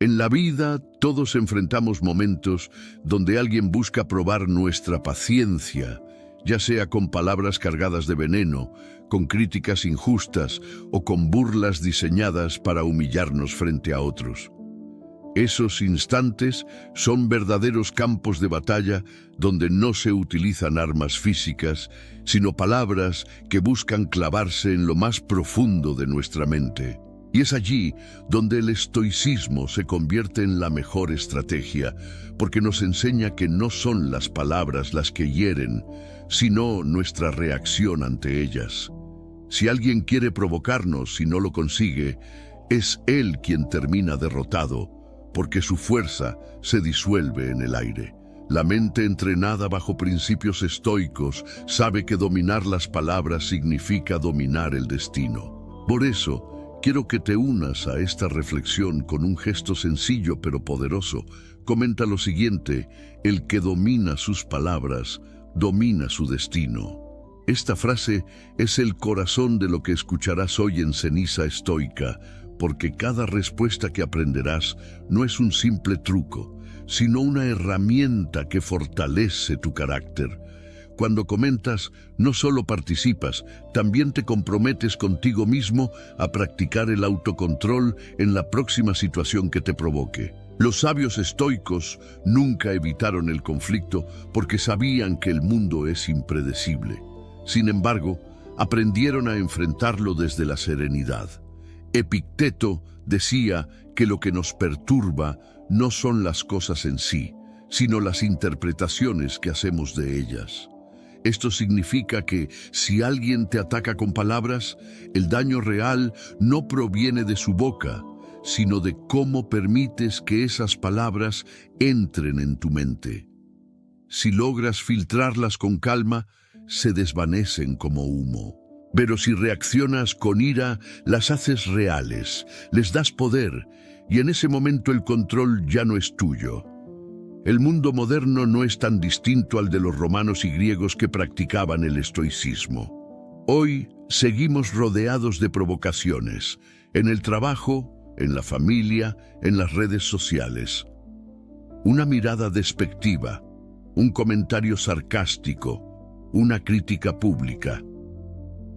En la vida todos enfrentamos momentos donde alguien busca probar nuestra paciencia, ya sea con palabras cargadas de veneno, con críticas injustas o con burlas diseñadas para humillarnos frente a otros. Esos instantes son verdaderos campos de batalla donde no se utilizan armas físicas, sino palabras que buscan clavarse en lo más profundo de nuestra mente. Y es allí donde el estoicismo se convierte en la mejor estrategia, porque nos enseña que no son las palabras las que hieren, sino nuestra reacción ante ellas. Si alguien quiere provocarnos y no lo consigue, es él quien termina derrotado, porque su fuerza se disuelve en el aire. La mente entrenada bajo principios estoicos sabe que dominar las palabras significa dominar el destino. Por eso, quiero que te unas a esta reflexión con un gesto sencillo pero poderoso. Comenta lo siguiente: el que domina sus palabras, domina su destino. Esta frase es el corazón de lo que escucharás hoy en Ceniza Estoica, porque cada respuesta que aprenderás no es un simple truco, sino una herramienta que fortalece tu carácter. Cuando comentas, no solo participas, también te comprometes contigo mismo a practicar el autocontrol en la próxima situación que te provoque. Los sabios estoicos nunca evitaron el conflicto porque sabían que el mundo es impredecible. Sin embargo, aprendieron a enfrentarlo desde la serenidad. Epicteto decía que lo que nos perturba no son las cosas en sí, sino las interpretaciones que hacemos de ellas. Esto significa que si alguien te ataca con palabras, el daño real no proviene de su boca, sino de cómo permites que esas palabras entren en tu mente. Si logras filtrarlas con calma, se desvanecen como humo. Pero si reaccionas con ira, las haces reales, les das poder, y en ese momento el control ya no es tuyo. El mundo moderno no es tan distinto al de los romanos y griegos que practicaban el estoicismo. Hoy seguimos rodeados de provocaciones, en el trabajo, en la familia, en las redes sociales. Una mirada despectiva, un comentario sarcástico, una crítica pública.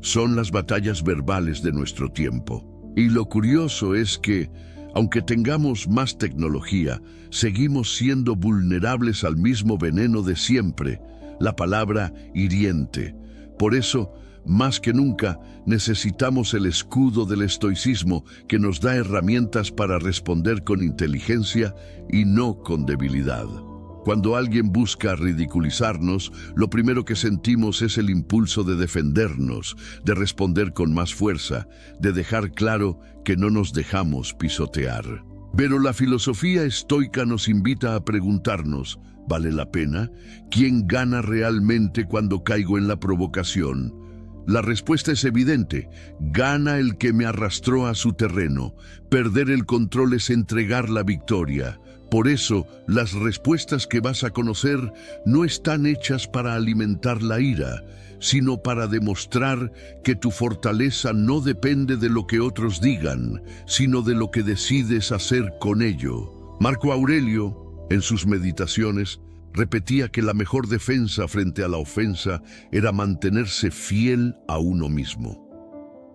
Son las batallas verbales de nuestro tiempo. Y lo curioso es que, aunque tengamos más tecnología, seguimos siendo vulnerables al mismo veneno de siempre, la palabra hiriente. Por eso, más que nunca, necesitamos el escudo del estoicismo que nos da herramientas para responder con inteligencia y no con debilidad. Cuando alguien busca ridiculizarnos, lo primero que sentimos es el impulso de defendernos, de responder con más fuerza, de dejar claro que no nos dejamos pisotear. Pero la filosofía estoica nos invita a preguntarnos, ¿vale la pena? ¿Quién gana realmente cuando caigo en la provocación? La respuesta es evidente: gana el que me arrastró a su terreno. Perder el control es entregar la victoria. Por eso, las respuestas que vas a conocer no están hechas para alimentar la ira, sino para demostrar que tu fortaleza no depende de lo que otros digan, sino de lo que decides hacer con ello. Marco Aurelio, en sus meditaciones, repetía que la mejor defensa frente a la ofensa era mantenerse fiel a uno mismo.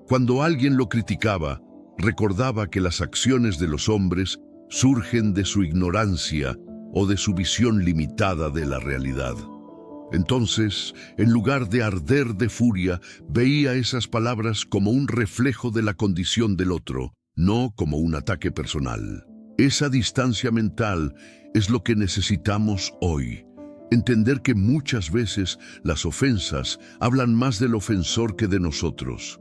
Cuando alguien lo criticaba, recordaba que las acciones de los hombres surgen de su ignorancia o de su visión limitada de la realidad. Entonces, en lugar de arder de furia, veía esas palabras como un reflejo de la condición del otro, no como un ataque personal. Esa distancia mental es lo que necesitamos hoy. Entender que muchas veces las ofensas hablan más del ofensor que de nosotros.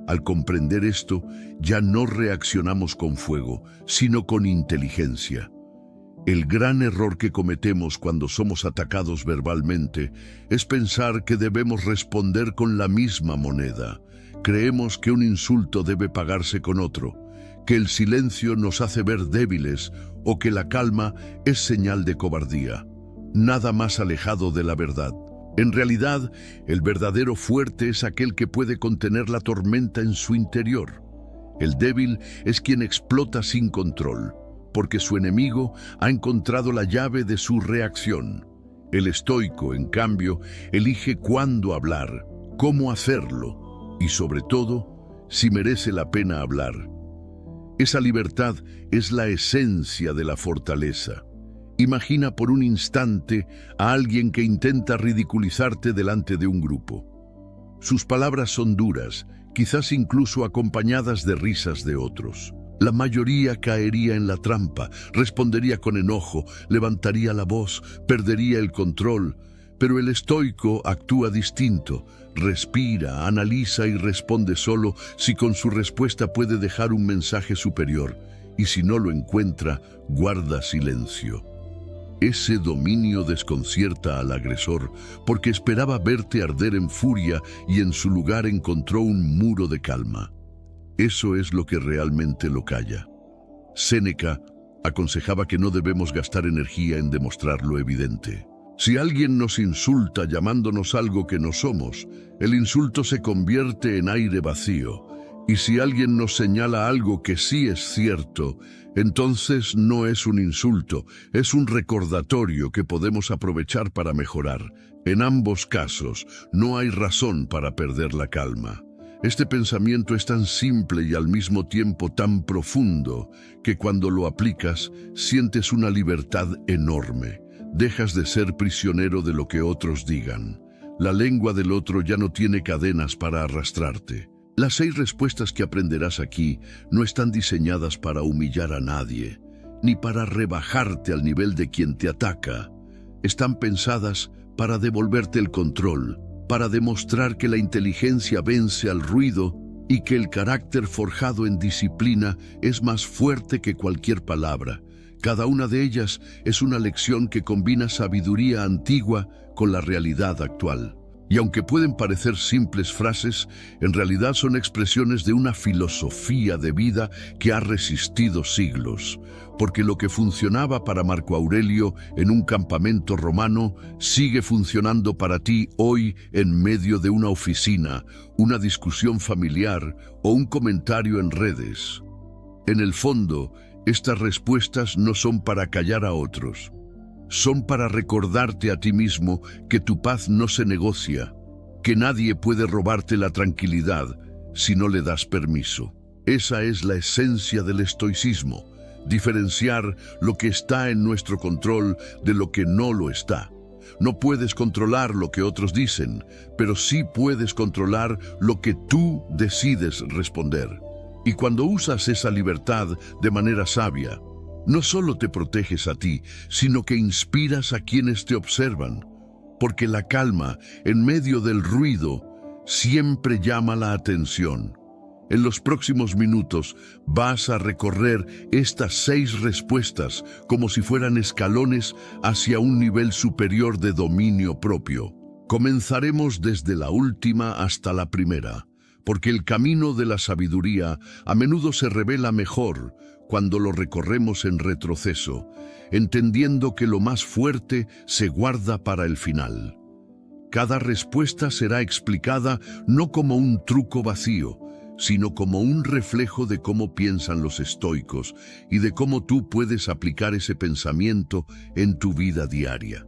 Al comprender esto, ya no reaccionamos con fuego, sino con inteligencia. El gran error que cometemos cuando somos atacados verbalmente es pensar que debemos responder con la misma moneda. Creemos que un insulto debe pagarse con otro, que el silencio nos hace ver débiles o que la calma es señal de cobardía. Nada más alejado de la verdad. En realidad, el verdadero fuerte es aquel que puede contener la tormenta en su interior. El débil es quien explota sin control. porque su enemigo ha encontrado la llave de su reacción. El estoico, en cambio, elige cuándo hablar, cómo hacerlo y, sobre todo, si merece la pena hablar. Esa libertad es la esencia de la fortaleza. Imagina por un instante a alguien que intenta ridiculizarte delante de un grupo. Sus palabras son duras, quizás incluso acompañadas de risas de otros. La mayoría caería en la trampa, respondería con enojo, levantaría la voz, perdería el control. Pero el estoico actúa distinto, respira, analiza y responde solo si con su respuesta puede dejar un mensaje superior, y si no lo encuentra, guarda silencio. Ese dominio desconcierta al agresor porque esperaba verte arder en furia y en su lugar encontró un muro de calma. Eso es lo que realmente lo calla. Séneca aconsejaba que no debemos gastar energía en demostrar lo evidente. Si alguien nos insulta llamándonos algo que no somos, el insulto se convierte en aire vacío. Y si alguien nos señala algo que sí es cierto, entonces no es un insulto, es un recordatorio que podemos aprovechar para mejorar. En ambos casos, no hay razón para perder la calma. Este pensamiento es tan simple y al mismo tiempo tan profundo que cuando lo aplicas, sientes una libertad enorme. Dejas de ser prisionero de lo que otros digan. La lengua del otro ya no tiene cadenas para arrastrarte. Las 6 respuestas que aprenderás aquí no están diseñadas para humillar a nadie, ni para rebajarte al nivel de quien te ataca. Están pensadas para devolverte el control, para demostrar que la inteligencia vence al ruido y que el carácter forjado en disciplina es más fuerte que cualquier palabra. Cada una de ellas es una lección que combina sabiduría antigua con la realidad actual. Y aunque pueden parecer simples frases, en realidad son expresiones de una filosofía de vida que ha resistido siglos. Porque lo que funcionaba para Marco Aurelio en un campamento romano sigue funcionando para ti hoy en medio de una oficina, una discusión familiar o un comentario en redes. En el fondo, estas respuestas no son para callar a otros. Son para recordarte a ti mismo que tu paz no se negocia, que nadie puede robarte la tranquilidad si no le das permiso. Esa es la esencia del estoicismo, diferenciar lo que está en nuestro control de lo que no lo está. No puedes controlar lo que otros dicen, pero sí puedes controlar lo que tú decides responder. Y cuando usas esa libertad de manera sabia, no solo te proteges a ti, sino que inspiras a quienes te observan, porque la calma en medio del ruido siempre llama la atención. En los próximos minutos vas a recorrer estas 6 respuestas como si fueran escalones hacia un nivel superior de dominio propio. Comenzaremos desde la última hasta la primera, porque el camino de la sabiduría a menudo se revela mejor cuando lo recorremos en retroceso, entendiendo que lo más fuerte se guarda para el final. Cada respuesta será explicada no como un truco vacío, sino como un reflejo de cómo piensan los estoicos y de cómo tú puedes aplicar ese pensamiento en tu vida diaria.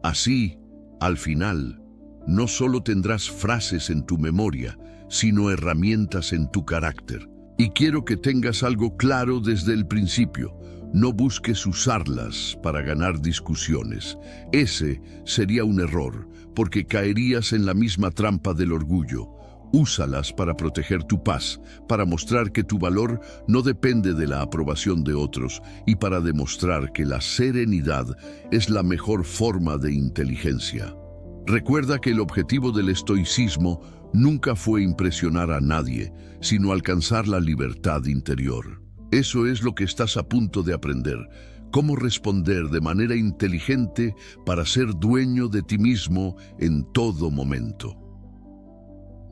Así, al final, no solo tendrás frases en tu memoria, sino herramientas en tu carácter. Y quiero que tengas algo claro desde el principio. No busques usarlas para ganar discusiones. Ese sería un error, porque caerías en la misma trampa del orgullo. Úsalas para proteger tu paz, para mostrar que tu valor no depende de la aprobación de otros y para demostrar que la serenidad es la mejor forma de inteligencia. Recuerda que el objetivo del estoicismo nunca fue impresionar a nadie, sino alcanzar la libertad interior. Eso es lo que estás a punto de aprender, cómo responder de manera inteligente para ser dueño de ti mismo en todo momento.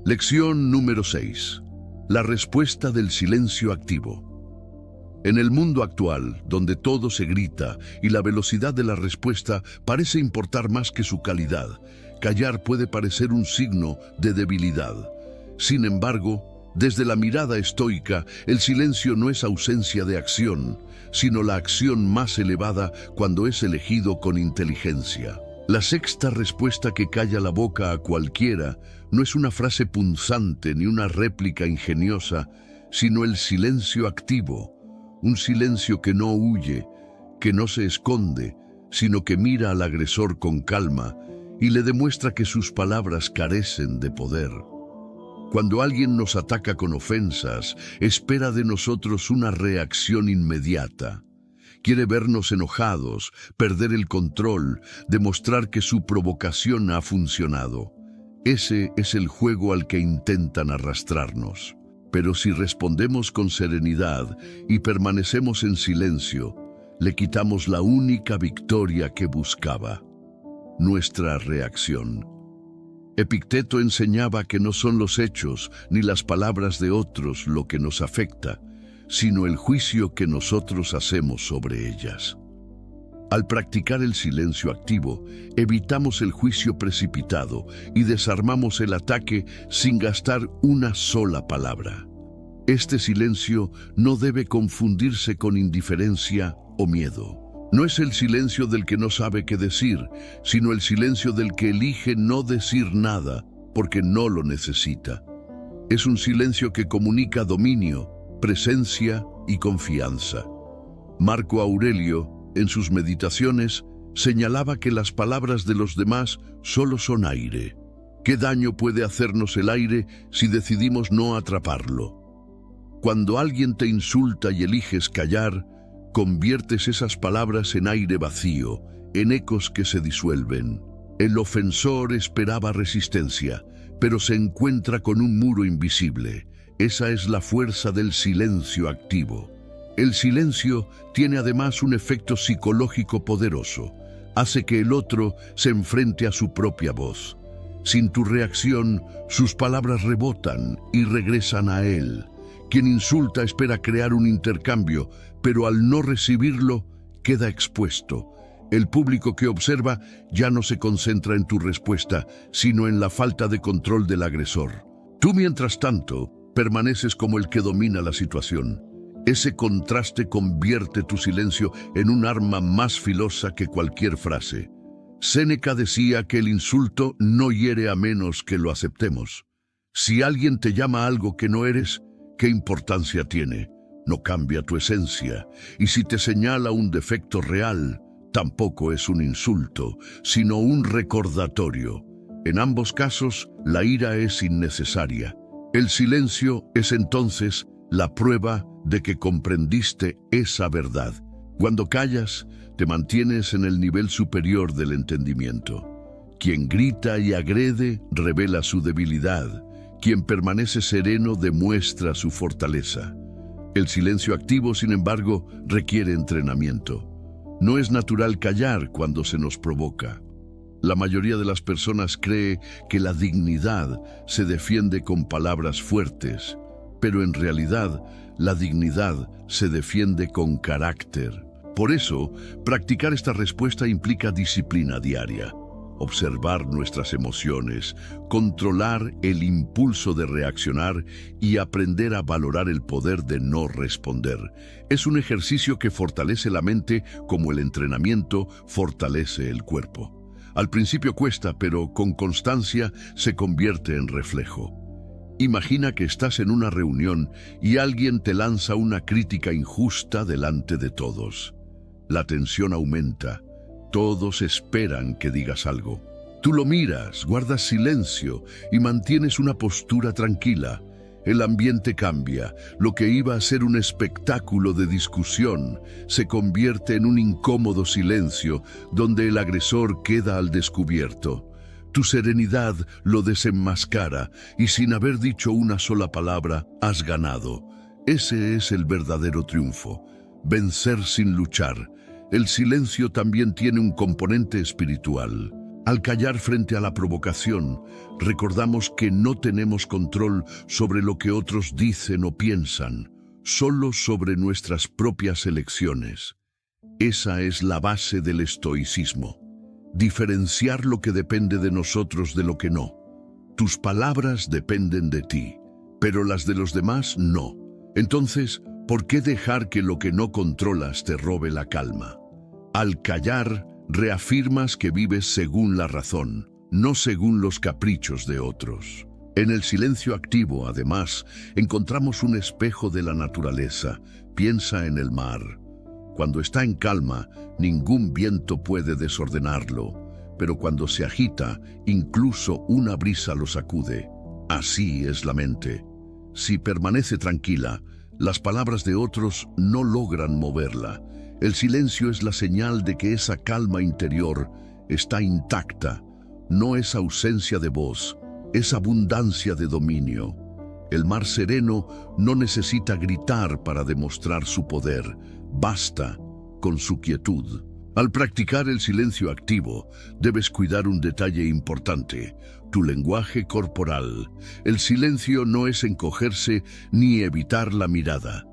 Lección número 6. La respuesta del silencio activo. En el mundo actual, donde todo se grita y la velocidad de la respuesta parece importar más que su calidad, callar puede parecer un signo de debilidad. Sin embargo, Desde la mirada estoica, el silencio no es ausencia de acción, sino la acción más elevada cuando es elegido con inteligencia. La sexta respuesta que calla la boca a cualquiera no es una frase punzante ni una réplica ingeniosa, sino el silencio activo, un silencio que no huye, que no se esconde, sino que mira al agresor con calma y le demuestra que sus palabras carecen de poder. Cuando alguien nos ataca con ofensas, espera de nosotros una reacción inmediata. Quiere vernos enojados, perder el control, demostrar que su provocación ha funcionado. Ese es el juego al que intentan arrastrarnos. Pero si respondemos con serenidad y permanecemos en silencio, le quitamos la única victoria que buscaba: nuestra reacción. Epicteto enseñaba que no son los hechos ni las palabras de otros lo que nos afecta, sino el juicio que nosotros hacemos sobre ellas. Al practicar el silencio activo, evitamos el juicio precipitado y desarmamos el ataque sin gastar una sola palabra. Este silencio no debe confundirse con indiferencia o miedo. No es el silencio del que no sabe qué decir, sino el silencio del que elige no decir nada porque no lo necesita. Es un silencio que comunica dominio, presencia y confianza. Marco Aurelio, en sus meditaciones, señalaba que las palabras de los demás solo son aire. ¿Qué daño puede hacernos el aire si decidimos no atraparlo? Cuando alguien te insulta y eliges callar, conviertes esas palabras en aire vacío, en ecos que se disuelven. El ofensor esperaba resistencia, pero se encuentra con un muro invisible. Esa es la fuerza del silencio activo. El silencio tiene además un efecto psicológico poderoso. Hace que el otro se enfrente a su propia voz. Sin tu reacción, sus palabras rebotan y regresan a él. Quien insulta espera crear un intercambio, pero al no recibirlo, queda expuesto. El público que observa ya no se concentra en tu respuesta, sino en la falta de control del agresor. Tú, mientras tanto, permaneces como el que domina la situación. Ese contraste convierte tu silencio en un arma más filosa que cualquier frase. Séneca decía que el insulto no hiere a menos que lo aceptemos. Si alguien te llama algo que no eres, ¿qué importancia tiene? No cambia tu esencia. Y si te señala un defecto real, tampoco es un insulto, sino un recordatorio. En ambos casos, la ira es innecesaria. El silencio es entonces la prueba de que comprendiste esa verdad. Cuando callas, te mantienes en el nivel superior del entendimiento. Quien grita y agrede revela su debilidad. Quien permanece sereno demuestra su fortaleza. El silencio activo, sin embargo, requiere entrenamiento. No es natural callar cuando se nos provoca. La mayoría de las personas cree que la dignidad se defiende con palabras fuertes, pero en realidad la dignidad se defiende con carácter. Por eso, practicar esta respuesta implica disciplina diaria. Observar nuestras emociones, controlar el impulso de reaccionar y aprender a valorar el poder de no responder. Es un ejercicio que fortalece la mente como el entrenamiento fortalece el cuerpo. Al principio cuesta, pero con constancia se convierte en reflejo. Imagina que estás en una reunión y alguien te lanza una crítica injusta delante de todos. La tensión aumenta. Todos esperan que digas algo. Tú lo miras, guardas silencio y mantienes una postura tranquila. El ambiente cambia. Lo que iba a ser un espectáculo de discusión se convierte en un incómodo silencio donde el agresor queda al descubierto. Tu serenidad lo desenmascara y sin haber dicho una sola palabra, has ganado. Ese es el verdadero triunfo. Vencer sin luchar. El silencio también tiene un componente espiritual. Al callar frente a la provocación, recordamos que no tenemos control sobre lo que otros dicen o piensan, solo sobre nuestras propias elecciones. Esa es la base del estoicismo. Diferenciar lo que depende de nosotros de lo que no. Tus palabras dependen de ti. pero las de los demás no. Entonces, ¿por qué dejar que lo que no controlas te robe la calma? Al callar, reafirmas que vives según la razón, no según los caprichos de otros. En el silencio activo, además, encontramos un espejo de la naturaleza. Piensa en el mar. Cuando está en calma, ningún viento puede desordenarlo, pero cuando se agita, incluso una brisa lo sacude. Así es la mente. Si permanece tranquila, las palabras de otros no logran moverla. El silencio es la señal de que esa calma interior está intacta. No es ausencia de voz, es abundancia de dominio. El mar sereno no necesita gritar para demostrar su poder, basta con su quietud. Al practicar el silencio activo, debes cuidar un detalle importante: tu lenguaje corporal. El silencio no es encogerse ni evitar la mirada.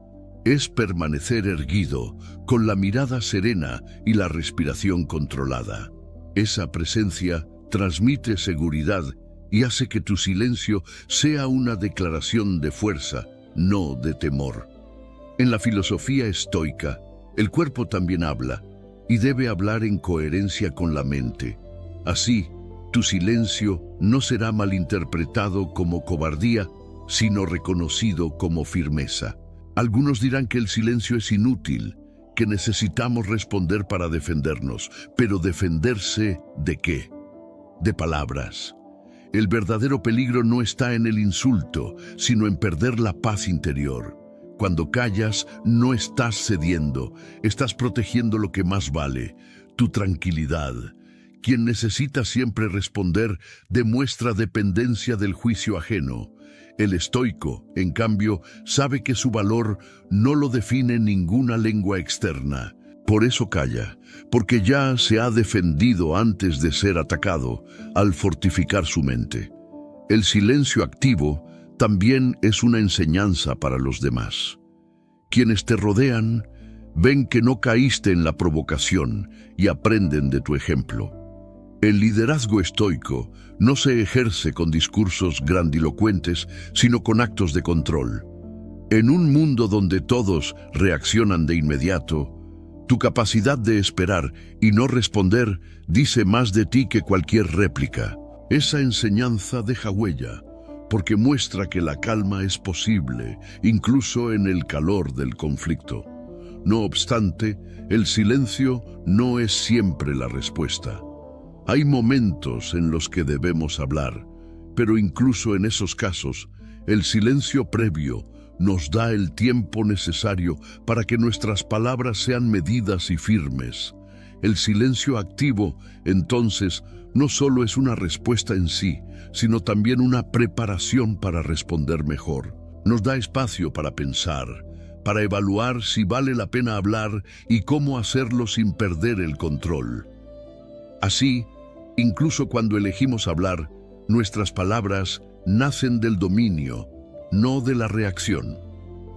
Es permanecer erguido, con la mirada serena y la respiración controlada. Esa presencia transmite seguridad y hace que tu silencio sea una declaración de fuerza, no de temor. En la filosofía estoica, el cuerpo también habla, y debe hablar en coherencia con la mente. Así, tu silencio no será malinterpretado como cobardía, sino reconocido como firmeza. Algunos dirán que el silencio es inútil, que necesitamos responder para defendernos, pero ¿defenderse de qué? De palabras. El verdadero peligro no está en el insulto, sino en perder la paz interior. Cuando callas, no estás cediendo, estás protegiendo lo que más vale, tu tranquilidad. Quien necesita siempre responder demuestra dependencia del juicio ajeno. El estoico, en cambio, sabe que su valor no lo define ninguna lengua externa. Por eso calla, porque ya se ha defendido antes de ser atacado, al fortificar su mente. El silencio activo también es una enseñanza para los demás. Quienes te rodean ven que no caíste en la provocación y aprenden de tu ejemplo. El liderazgo estoico no se ejerce con discursos grandilocuentes, sino con actos de control. En un mundo donde todos reaccionan de inmediato, tu capacidad de esperar y no responder dice más de ti que cualquier réplica. Esa enseñanza deja huella, porque muestra que la calma es posible, incluso en el calor del conflicto. No obstante, el silencio no es siempre la respuesta. Hay momentos en los que debemos hablar, pero incluso en esos casos, el silencio previo nos da el tiempo necesario para que nuestras palabras sean medidas y firmes. El silencio activo, entonces, no solo es una respuesta en sí, sino también una preparación para responder mejor. Nos da espacio para pensar, para evaluar si vale la pena hablar y cómo hacerlo sin perder el control. Así, incluso cuando elegimos hablar, nuestras palabras nacen del dominio, no de la reacción.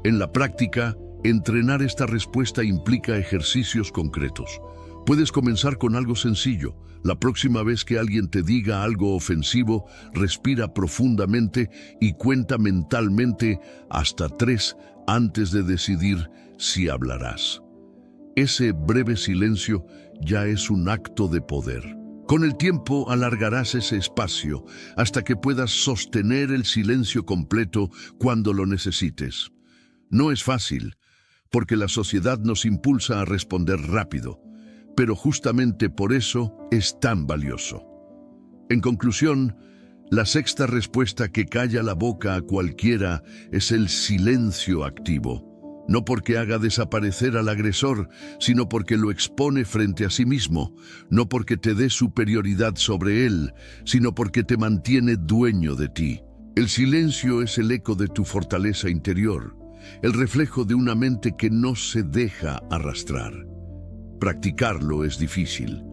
En la práctica, entrenar esta respuesta implica ejercicios concretos. Puedes comenzar con algo sencillo. La próxima vez que alguien te diga algo ofensivo, respira profundamente y cuenta mentalmente hasta 3 antes de decidir si hablarás. Ese breve silencio ya es un acto de poder. Con el tiempo alargarás ese espacio hasta que puedas sostener el silencio completo cuando lo necesites. No es fácil, porque la sociedad nos impulsa a responder rápido, pero justamente por eso es tan valioso. En conclusión, la sexta respuesta que calla la boca a cualquiera es el silencio activo. No porque haga desaparecer al agresor, sino porque lo expone frente a sí mismo, no porque te dé superioridad sobre él, sino porque te mantiene dueño de ti. El silencio es el eco de tu fortaleza interior, el reflejo de una mente que no se deja arrastrar. Practicarlo es difícil,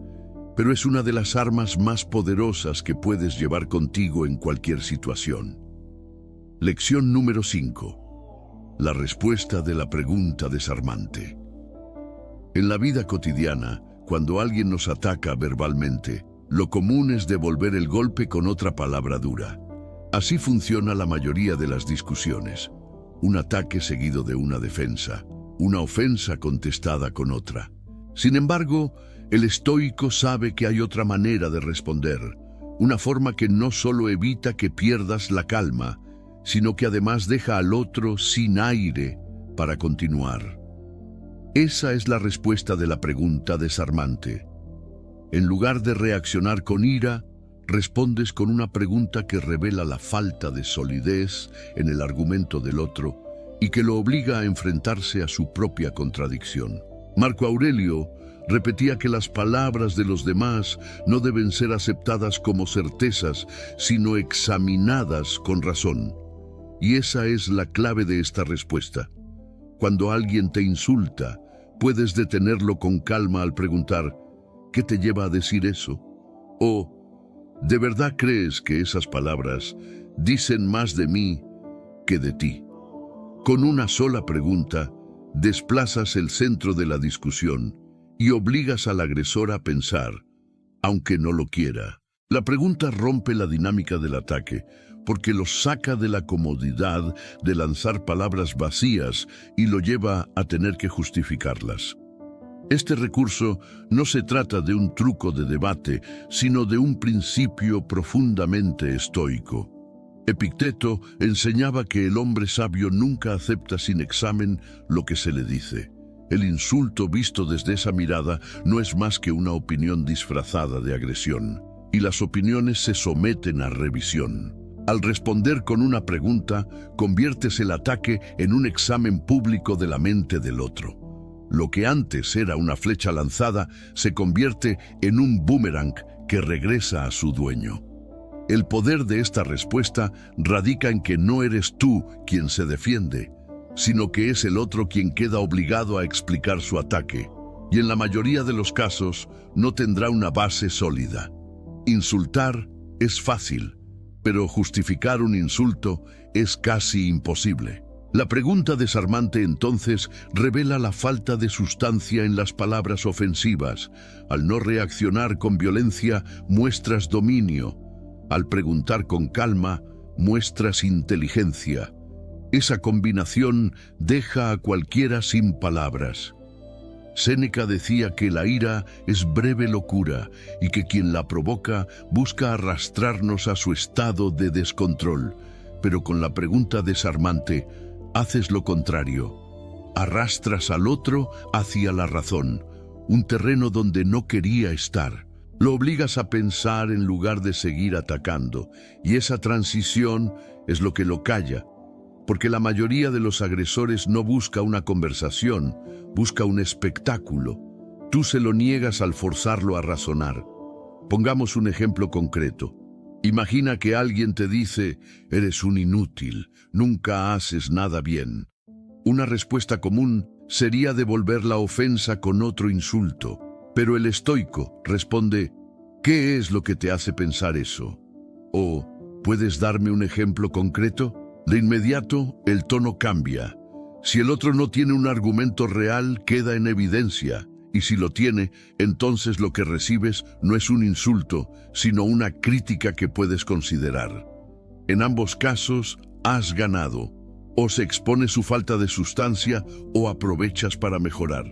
pero es una de las armas más poderosas que puedes llevar contigo en cualquier situación. Lección número 5. La respuesta de la pregunta desarmante. En la vida cotidiana, cuando alguien nos ataca verbalmente, lo común es devolver el golpe con otra palabra dura. Así funciona la mayoría de las discusiones. Un ataque seguido de una defensa, una ofensa contestada con otra. Sin embargo, el estoico sabe que hay otra manera de responder, una forma que no solo evita que pierdas la calma, sino que además deja al otro sin aire para continuar. Esa es la respuesta de la pregunta desarmante. En lugar de reaccionar con ira, respondes con una pregunta que revela la falta de solidez en el argumento del otro y que lo obliga a enfrentarse a su propia contradicción. Marco Aurelio repetía que las palabras de los demás no deben ser aceptadas como certezas, sino examinadas con razón. Y esa es la clave de esta respuesta. Cuando alguien te insulta, puedes detenerlo con calma al preguntar, ¿qué te lleva a decir eso? O, ¿de verdad crees que esas palabras dicen más de mí que de ti? Con una sola pregunta, desplazas el centro de la discusión y obligas al agresor a pensar, aunque no lo quiera. La pregunta rompe la dinámica del ataque, porque lo saca de la comodidad de lanzar palabras vacías y lo lleva a tener que justificarlas. Este recurso no se trata de un truco de debate, sino de un principio profundamente estoico. Epicteto enseñaba que el hombre sabio nunca acepta sin examen lo que se le dice. El insulto visto desde esa mirada no es más que una opinión disfrazada de agresión, y las opiniones se someten a revisión. Al responder con una pregunta, conviertes el ataque en un examen público de la mente del otro. Lo que antes era una flecha lanzada se convierte en un boomerang que regresa a su dueño. El poder de esta respuesta radica en que no eres tú quien se defiende, sino que es el otro quien queda obligado a explicar su ataque, y en la mayoría de los casos no tendrá una base sólida. Insultar es fácil, pero justificar un insulto es casi imposible. La pregunta desarmante entonces revela la falta de sustancia en las palabras ofensivas. Al no reaccionar con violencia, muestras dominio. Al preguntar con calma, muestras inteligencia. Esa combinación deja a cualquiera sin palabras. Séneca decía que la ira es breve locura y que quien la provoca busca arrastrarnos a su estado de descontrol. Pero con la pregunta desarmante, haces lo contrario. Arrastras al otro hacia la razón, un terreno donde no quería estar. Lo obligas a pensar en lugar de seguir atacando, y esa transición es lo que lo calla, porque la mayoría de los agresores no busca una conversación, busca un espectáculo. Tú se lo niegas al forzarlo a razonar. Pongamos un ejemplo concreto. Imagina que alguien te dice, eres un inútil, nunca haces nada bien. Una respuesta común sería devolver la ofensa con otro insulto, pero el estoico responde, ¿qué es lo que te hace pensar eso? O, ¿puedes darme un ejemplo concreto? De inmediato, el tono cambia. Si el otro no tiene un argumento real, queda en evidencia. Y si lo tiene, entonces lo que recibes no es un insulto, sino una crítica que puedes considerar. En ambos casos, has ganado. O se expone su falta de sustancia o aprovechas para mejorar.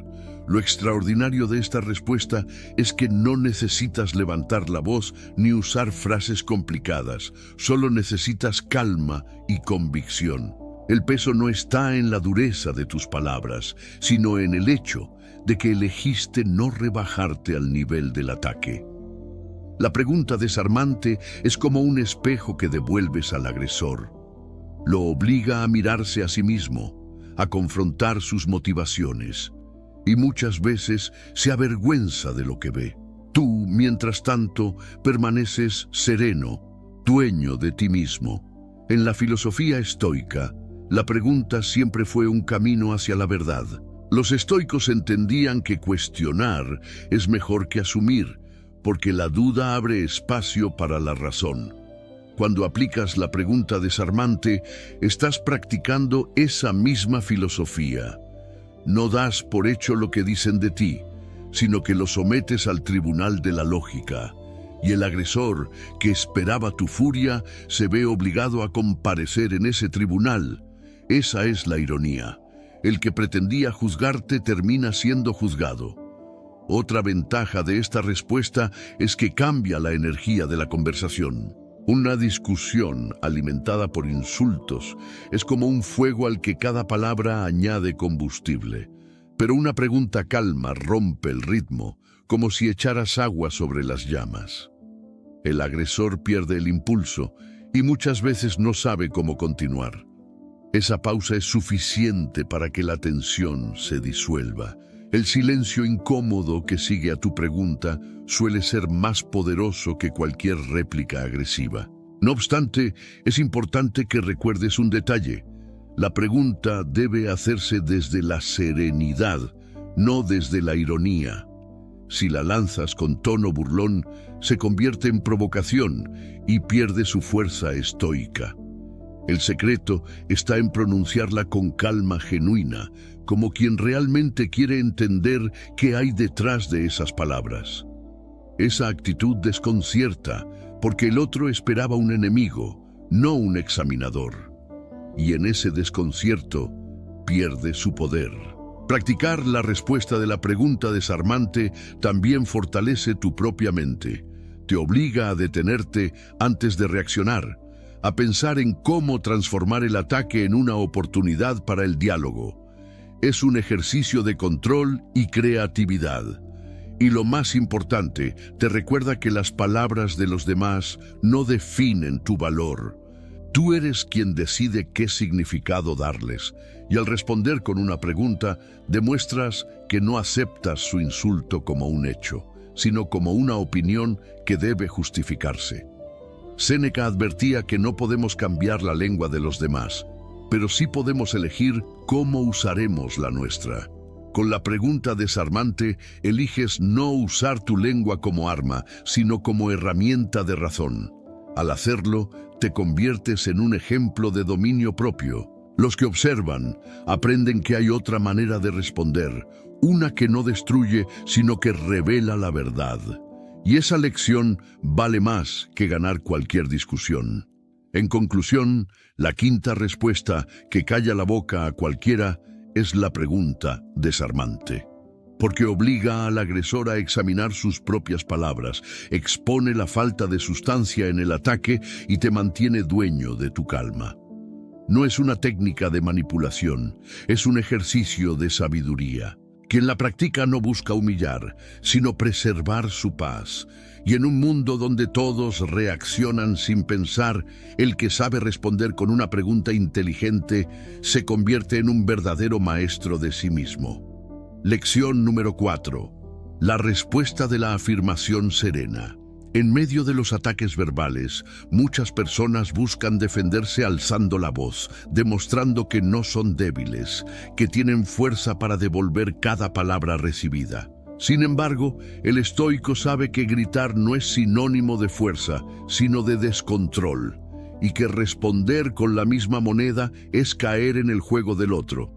Lo extraordinario de esta respuesta es que no necesitas levantar la voz ni usar frases complicadas. Solo necesitas calma y convicción. El peso no está en la dureza de tus palabras, sino en el hecho de que elegiste no rebajarte al nivel del ataque. La pregunta desarmante es como un espejo que devuelves al agresor. Lo obliga a mirarse a sí mismo, a confrontar sus motivaciones, y muchas veces se avergüenza de lo que ve. Tú, mientras tanto, permaneces sereno, dueño de ti mismo. En la filosofía estoica, la pregunta siempre fue un camino hacia la verdad. Los estoicos entendían que cuestionar es mejor que asumir, porque la duda abre espacio para la razón. Cuando aplicas la pregunta desarmante, estás practicando esa misma filosofía. No das por hecho lo que dicen de ti, sino que lo sometes al tribunal de la lógica. y el agresor, que esperaba tu furia, se ve obligado a comparecer en ese tribunal. Esa es la ironía. El que pretendía juzgarte termina siendo juzgado. Otra ventaja de esta respuesta es que cambia la energía de la conversación. Una discusión alimentada por insultos es como un fuego al que cada palabra añade combustible. Pero una pregunta calma rompe el ritmo, como si echaras agua sobre las llamas. El agresor pierde el impulso y muchas veces no sabe cómo continuar. Esa pausa es suficiente para que la tensión se disuelva. El silencio incómodo que sigue a tu pregunta suele ser más poderoso que cualquier réplica agresiva. No obstante, es importante que recuerdes un detalle. La pregunta debe hacerse desde la serenidad, no desde la ironía. Si la lanzas con tono burlón, se convierte en provocación y pierde su fuerza estoica. El secreto está en pronunciarla con calma genuina, como quien realmente quiere entender qué hay detrás de esas palabras. Esa actitud desconcierta, porque el otro esperaba un enemigo, no un examinador. Y en ese desconcierto pierde su poder. Practicar la respuesta de la pregunta desarmante también fortalece tu propia mente. Te obliga a detenerte antes de reaccionar, a pensar en cómo transformar el ataque en una oportunidad para el diálogo. Es un ejercicio de control y creatividad. Y lo más importante, te recuerda que las palabras de los demás no definen tu valor. Tú eres quien decide qué significado darles, y al responder con una pregunta, demuestras que no aceptas su insulto como un hecho, sino como una opinión que debe justificarse. Séneca advertía que no podemos cambiar la lengua de los demás, pero sí podemos elegir cómo usaremos la nuestra. Con la pregunta desarmante, eliges no usar tu lengua como arma, sino como herramienta de razón. Al hacerlo, te conviertes en un ejemplo de dominio propio. Los que observan aprenden que hay otra manera de responder, una que no destruye, sino que revela la verdad. Y esa lección vale más que ganar cualquier discusión. En conclusión, la quinta respuesta que calla la boca a cualquiera es la pregunta desarmante. Porque obliga al agresor a examinar sus propias palabras, expone la falta de sustancia en el ataque y te mantiene dueño de tu calma. No es una técnica de manipulación, es un ejercicio de sabiduría. Quien la practica no busca humillar, sino preservar su paz. Y en un mundo donde todos reaccionan sin pensar, el que sabe responder con una pregunta inteligente se convierte en un verdadero maestro de sí mismo. Lección número 4. La respuesta de la afirmación serena. En medio de los ataques verbales, muchas personas buscan defenderse alzando la voz, demostrando que no son débiles, que tienen fuerza para devolver cada palabra recibida. Sin embargo, el estoico sabe que gritar no es sinónimo de fuerza, sino de descontrol, y que responder con la misma moneda es caer en el juego del otro.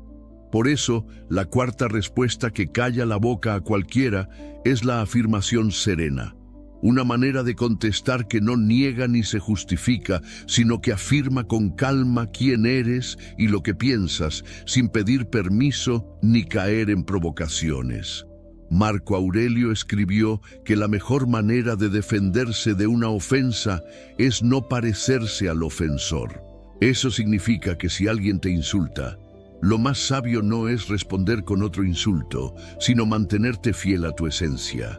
Por eso, la cuarta respuesta que calla la boca a cualquiera es la afirmación serena. Una manera de contestar que no niega ni se justifica, sino que afirma con calma quién eres y lo que piensas, sin pedir permiso ni caer en provocaciones. Marco Aurelio escribió que la mejor manera de defenderse de una ofensa es no parecerse al ofensor. Eso significa que si alguien te insulta, lo más sabio no es responder con otro insulto, sino mantenerte fiel a tu esencia.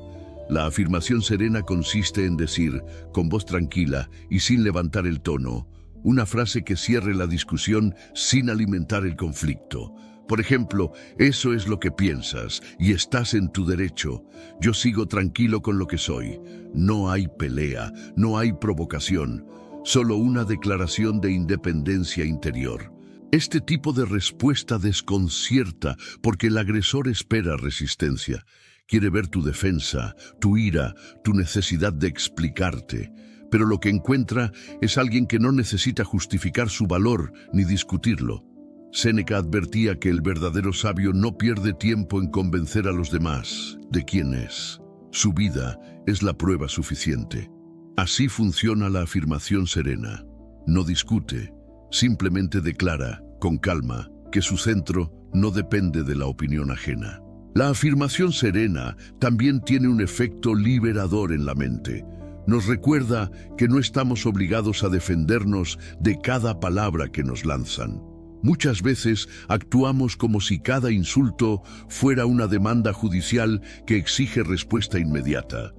La afirmación serena consiste en decir, con voz tranquila y sin levantar el tono, una frase que cierre la discusión sin alimentar el conflicto. Por ejemplo, eso es lo que piensas y estás en tu derecho. Yo sigo tranquilo con lo que soy. No hay pelea, no hay provocación, solo una declaración de independencia interior. Este tipo de respuesta desconcierta porque el agresor espera resistencia. Quiere ver tu defensa, tu ira, tu necesidad de explicarte. Pero lo que encuentra es alguien que no necesita justificar su valor ni discutirlo. Séneca advertía que el verdadero sabio no pierde tiempo en convencer a los demás de quién es. Su vida es la prueba suficiente. Así funciona la afirmación serena. No discute, simplemente declara, con calma, que su centro no depende de la opinión ajena. La afirmación serena también tiene un efecto liberador en la mente. Nos recuerda que no estamos obligados a defendernos de cada palabra que nos lanzan. Muchas veces actuamos como si cada insulto fuera una demanda judicial que exige respuesta inmediata.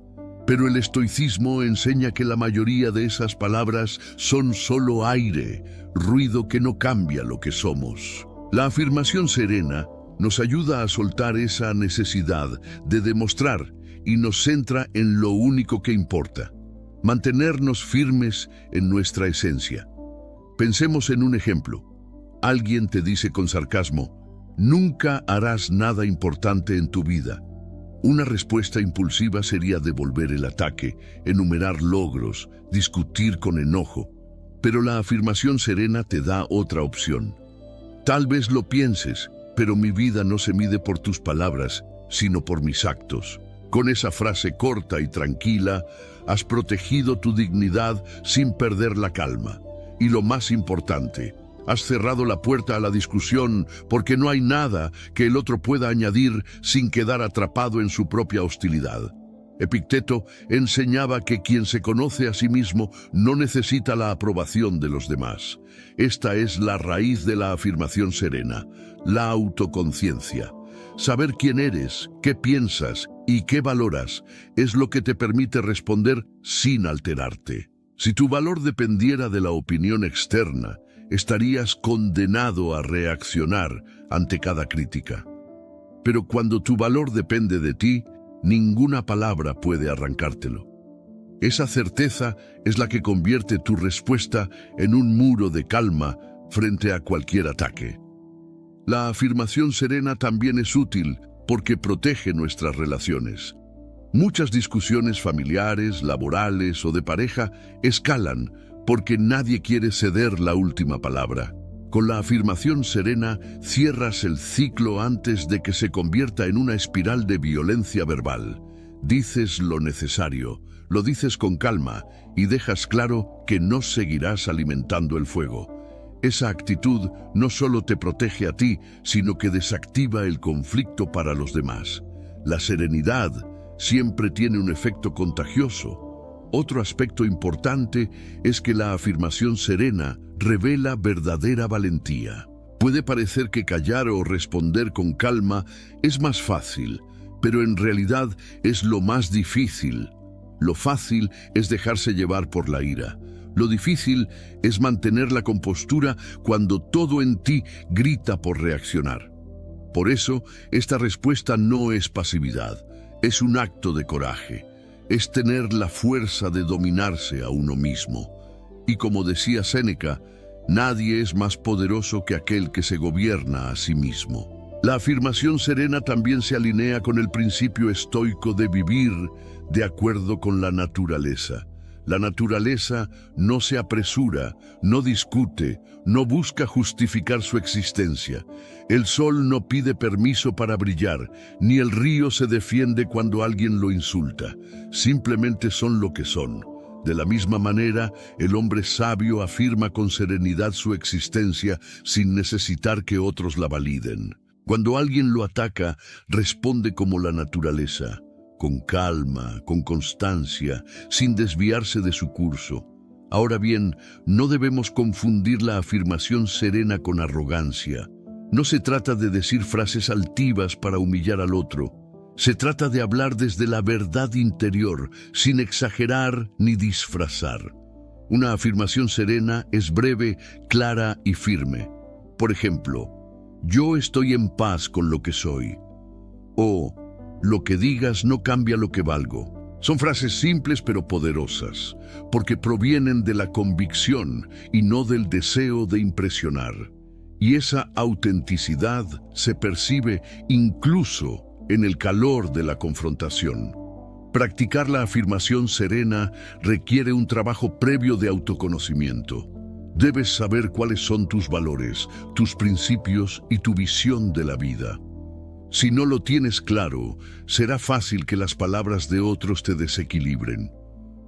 Pero el estoicismo enseña que la mayoría de esas palabras son solo aire, ruido que no cambia lo que somos. La afirmación serena nos ayuda a soltar esa necesidad de demostrar y nos centra en lo único que importa, mantenernos firmes en nuestra esencia. Pensemos en un ejemplo. Alguien te dice con sarcasmo, nunca harás nada importante en tu vida. Una respuesta impulsiva sería devolver el ataque, enumerar logros, discutir con enojo. Pero la afirmación serena te da otra opción. Tal vez lo pienses, pero mi vida no se mide por tus palabras, sino por mis actos. Con esa frase corta y tranquila, has protegido tu dignidad sin perder la calma. Y lo más importante, has cerrado la puerta a la discusión porque no hay nada que el otro pueda añadir sin quedar atrapado en su propia hostilidad. Epicteto enseñaba que quien se conoce a sí mismo no necesita la aprobación de los demás. Esta es la raíz de la afirmación serena, la autoconciencia. Saber quién eres, qué piensas y qué valoras es lo que te permite responder sin alterarte. Si tu valor dependiera de la opinión externa, estarías condenado a reaccionar ante cada crítica. Pero cuando tu valor depende de ti, ninguna palabra puede arrancártelo. Esa certeza es la que convierte tu respuesta en un muro de calma frente a cualquier ataque. La afirmación serena también es útil porque protege nuestras relaciones. Muchas discusiones familiares, laborales o de pareja escalan porque nadie quiere ceder la última palabra. Con la afirmación serena, cierras el ciclo antes de que se convierta en una espiral de violencia verbal. Dices lo necesario, lo dices con calma y dejas claro que no seguirás alimentando el fuego. Esa actitud no solo te protege a ti, sino que desactiva el conflicto para los demás. La serenidad siempre tiene un efecto contagioso. Otro aspecto importante es que la afirmación serena revela verdadera valentía. Puede parecer que callar o responder con calma es más fácil, pero en realidad es lo más difícil. Lo fácil es dejarse llevar por la ira. Lo difícil es mantener la compostura cuando todo en ti grita por reaccionar. Por eso, esta respuesta no es pasividad, es un acto de coraje. Es tener la fuerza de dominarse a uno mismo. Y como decía Séneca, nadie es más poderoso que aquel que se gobierna a sí mismo. La afirmación serena también se alinea con el principio estoico de vivir de acuerdo con la naturaleza. La naturaleza no se apresura, no discute, no busca justificar su existencia. El sol no pide permiso para brillar, ni el río se defiende cuando alguien lo insulta. Simplemente son lo que son. De la misma manera, el hombre sabio afirma con serenidad su existencia sin necesitar que otros la validen. Cuando alguien lo ataca, responde como la naturaleza, con calma, con constancia, sin desviarse de su curso. Ahora bien, no debemos confundir la afirmación serena con arrogancia. No se trata de decir frases altivas para humillar al otro. Se trata de hablar desde la verdad interior, sin exagerar ni disfrazar. Una afirmación serena es breve, clara y firme. Por ejemplo, yo estoy en paz con lo que soy. O, lo que digas no cambia lo que valgo. Son frases simples pero poderosas, porque provienen de la convicción y no del deseo de impresionar. Y esa autenticidad se percibe incluso en el calor de la confrontación. Practicar la afirmación serena requiere un trabajo previo de autoconocimiento. Debes saber cuáles son tus valores, tus principios y tu visión de la vida. Si no lo tienes claro, será fácil que las palabras de otros te desequilibren.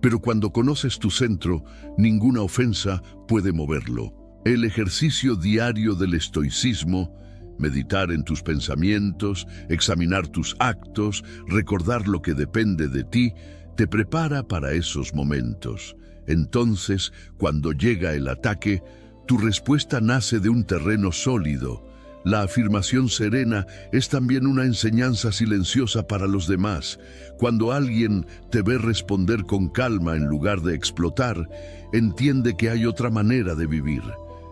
Pero cuando conoces tu centro, ninguna ofensa puede moverlo. El ejercicio diario del estoicismo, meditar en tus pensamientos, examinar tus actos, recordar lo que depende de ti, te prepara para esos momentos. Entonces, cuando llega el ataque, tu respuesta nace de un terreno sólido. La afirmación serena es también una enseñanza silenciosa para los demás. Cuando alguien te ve responder con calma en lugar de explotar, entiende que hay otra manera de vivir.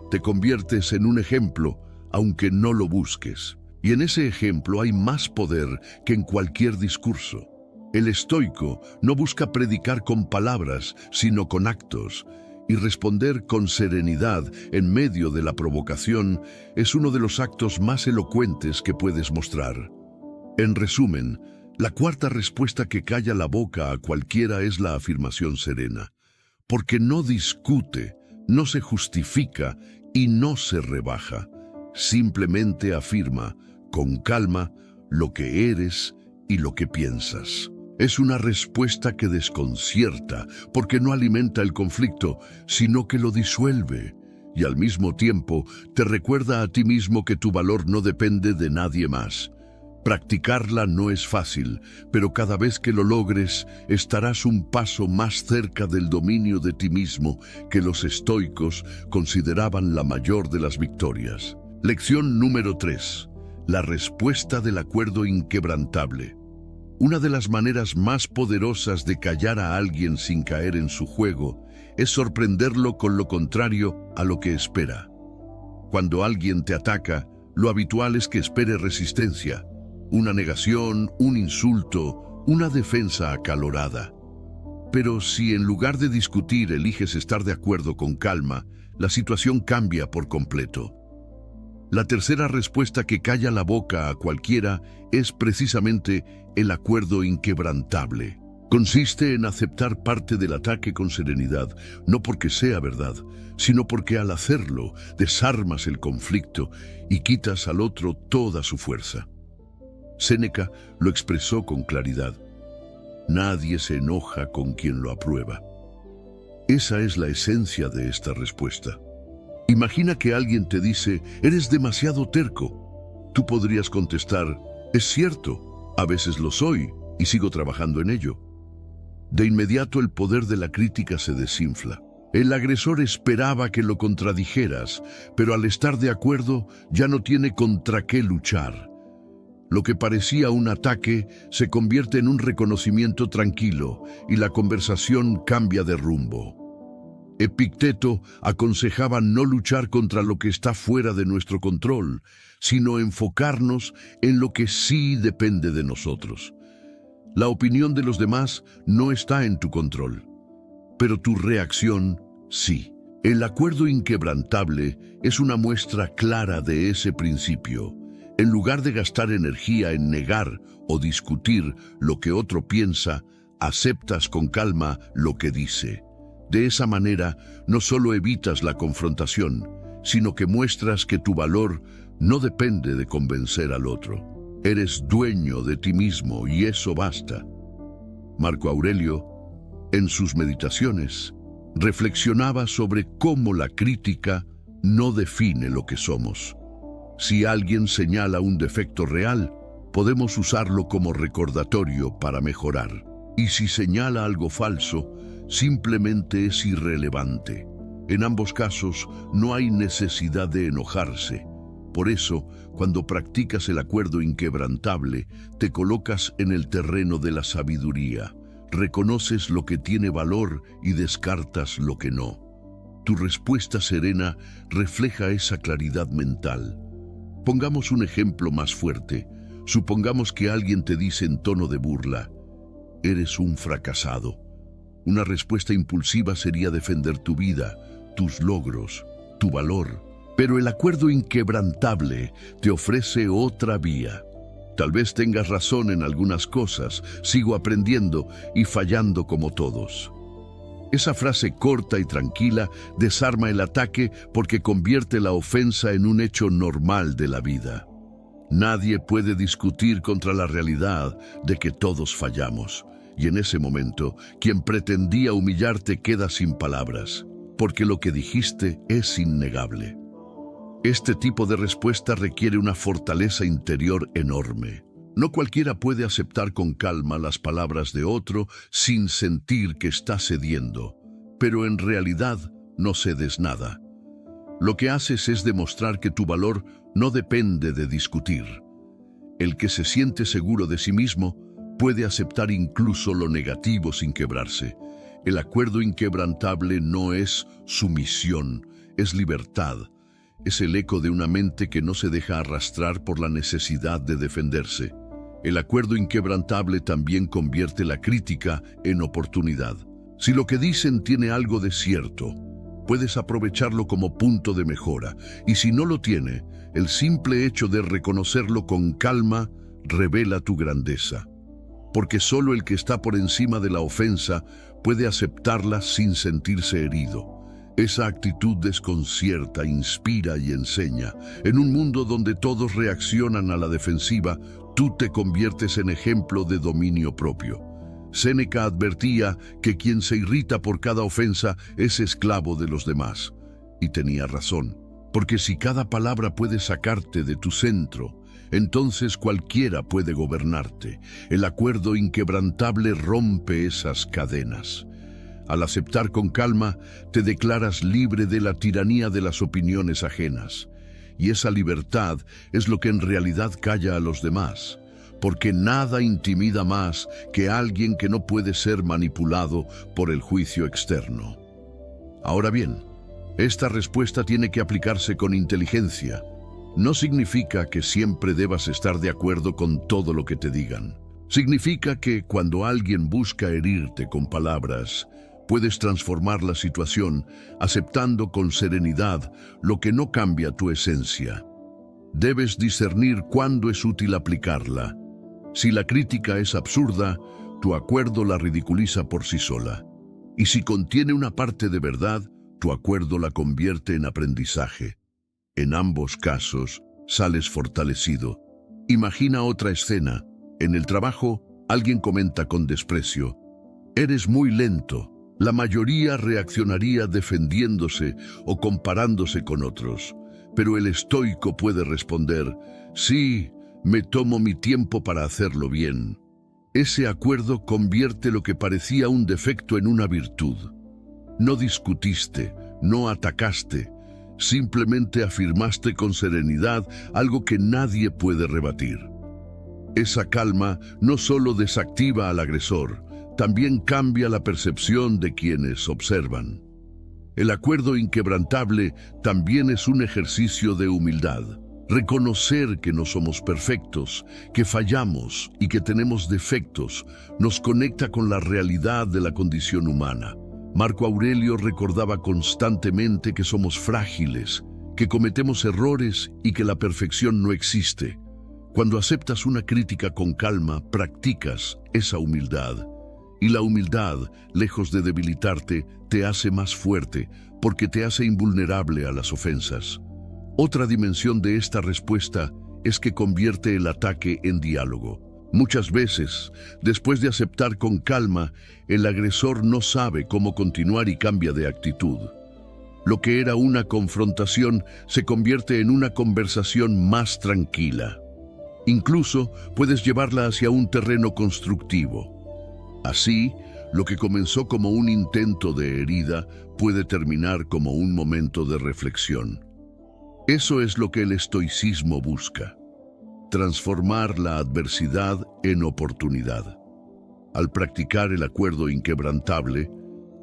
Te conviertes en un ejemplo, aunque no lo busques. Y en ese ejemplo hay más poder que en cualquier discurso. El estoico no busca predicar con palabras, sino con actos. Y responder con serenidad en medio de la provocación es uno de los actos más elocuentes que puedes mostrar. En resumen, la cuarta respuesta que calla la boca a cualquiera es la afirmación serena, porque no discute, no se justifica y no se rebaja. Simplemente afirma, con calma, lo que eres y lo que piensas. Es una respuesta que desconcierta, porque no alimenta el conflicto, sino que lo disuelve. Y al mismo tiempo, te recuerda a ti mismo que tu valor no depende de nadie más. Practicarla no es fácil, pero cada vez que lo logres, estarás un paso más cerca del dominio de ti mismo que los estoicos consideraban la mayor de las victorias. Lección número 3. La respuesta del acuerdo inquebrantable. Una de las maneras más poderosas de callar a alguien sin caer en su juego es sorprenderlo con lo contrario a lo que espera. Cuando alguien te ataca, lo habitual es que espere resistencia, una negación, un insulto, una defensa acalorada. Pero si en lugar de discutir eliges estar de acuerdo con calma, la situación cambia por completo. La tercera respuesta que calla la boca a cualquiera es precisamente el acuerdo inquebrantable. Consiste en aceptar parte del ataque con serenidad, no porque sea verdad, sino porque al hacerlo desarmas el conflicto y quitas al otro toda su fuerza. Séneca lo expresó con claridad. Nadie se enoja con quien lo aprueba. Esa es la esencia de esta respuesta. Imagina que alguien te dice, eres demasiado terco. Tú podrías contestar, es cierto, a veces lo soy y sigo trabajando en ello. De inmediato el poder de la crítica se desinfla. El agresor esperaba que lo contradijeras, pero al estar de acuerdo ya no tiene contra qué luchar. Lo que parecía un ataque se convierte en un reconocimiento tranquilo y la conversación cambia de rumbo. Epicteto aconsejaba no luchar contra lo que está fuera de nuestro control, sino enfocarnos en lo que sí depende de nosotros. La opinión de los demás no está en tu control, pero tu reacción sí. El acuerdo inquebrantable es una muestra clara de ese principio. En lugar de gastar energía en negar o discutir lo que otro piensa, aceptas con calma lo que dice. De esa manera, no solo evitas la confrontación, sino que muestras que tu valor no depende de convencer al otro. Eres dueño de ti mismo y eso basta. Marco Aurelio, en sus meditaciones, reflexionaba sobre cómo la crítica no define lo que somos. Si alguien señala un defecto real, podemos usarlo como recordatorio para mejorar. Y si señala algo falso, simplemente es irrelevante. En ambos casos, no hay necesidad de enojarse. Por eso, cuando practicas el acuerdo inquebrantable, te colocas en el terreno de la sabiduría. Reconoces lo que tiene valor y descartas lo que no. Tu respuesta serena refleja esa claridad mental. Pongamos un ejemplo más fuerte. Supongamos que alguien te dice en tono de burla, «Eres un fracasado». Una respuesta impulsiva sería defender tu vida, tus logros, tu valor. Pero el acuerdo inquebrantable te ofrece otra vía. Tal vez tengas razón en algunas cosas, sigo aprendiendo y fallando como todos. Esa frase corta y tranquila desarma el ataque porque convierte la ofensa en un hecho normal de la vida. Nadie puede discutir contra la realidad de que todos fallamos. Y en ese momento, quien pretendía humillarte queda sin palabras, porque lo que dijiste es innegable. Este tipo de respuesta requiere una fortaleza interior enorme. No cualquiera puede aceptar con calma las palabras de otro sin sentir que está cediendo, pero en realidad no cedes nada. Lo que haces es demostrar que tu valor no depende de discutir. El que se siente seguro de sí mismo puede aceptar incluso lo negativo sin quebrarse. El acuerdo inquebrantable no es sumisión, es libertad. Es el eco de una mente que no se deja arrastrar por la necesidad de defenderse. El acuerdo inquebrantable también convierte la crítica en oportunidad. Si lo que dicen tiene algo de cierto, puedes aprovecharlo como punto de mejora. Y si no lo tiene, el simple hecho de reconocerlo con calma revela tu grandeza. Porque solo el que está por encima de la ofensa puede aceptarla sin sentirse herido. Esa actitud desconcierta, inspira y enseña. En un mundo donde todos reaccionan a la defensiva, tú te conviertes en ejemplo de dominio propio. Séneca advertía que quien se irrita por cada ofensa es esclavo de los demás. Y tenía razón, porque si cada palabra puede sacarte de tu centro, entonces cualquiera puede gobernarte. El acuerdo inquebrantable rompe esas cadenas. Al aceptar con calma, te declaras libre de la tiranía de las opiniones ajenas. Y esa libertad es lo que en realidad calla a los demás, porque nada intimida más que alguien que no puede ser manipulado por el juicio externo. Ahora bien, esta respuesta tiene que aplicarse con inteligencia. No significa que siempre debas estar de acuerdo con todo lo que te digan. Significa que cuando alguien busca herirte con palabras, puedes transformar la situación aceptando con serenidad lo que no cambia tu esencia. Debes discernir cuándo es útil aplicarla. Si la crítica es absurda, tu acuerdo la ridiculiza por sí sola. Y si contiene una parte de verdad, tu acuerdo la convierte en aprendizaje. En ambos casos, sales fortalecido. Imagina otra escena. En el trabajo, alguien comenta con desprecio: «Eres muy lento». La mayoría reaccionaría defendiéndose o comparándose con otros. Pero el estoico puede responder: «Sí, me tomo mi tiempo para hacerlo bien». Ese acuerdo convierte lo que parecía un defecto en una virtud. No discutiste, no atacaste, simplemente afirmaste con serenidad algo que nadie puede rebatir. Esa calma no solo desactiva al agresor, también cambia la percepción de quienes observan. El acuerdo inquebrantable también es un ejercicio de humildad. Reconocer que no somos perfectos, que fallamos y que tenemos defectos, nos conecta con la realidad de la condición humana. Marco Aurelio recordaba constantemente que somos frágiles, que cometemos errores y que la perfección no existe. Cuando aceptas una crítica con calma, practicas esa humildad. Y la humildad, lejos de debilitarte, te hace más fuerte, porque te hace invulnerable a las ofensas. Otra dimensión de esta respuesta es que convierte el ataque en diálogo. Muchas veces, después de aceptar con calma, el agresor no sabe cómo continuar y cambia de actitud. Lo que era una confrontación se convierte en una conversación más tranquila. Incluso puedes llevarla hacia un terreno constructivo. Así, lo que comenzó como un intento de herida puede terminar como un momento de reflexión. Eso es lo que el estoicismo busca: transformar la adversidad en oportunidad. Al practicar el acuerdo inquebrantable,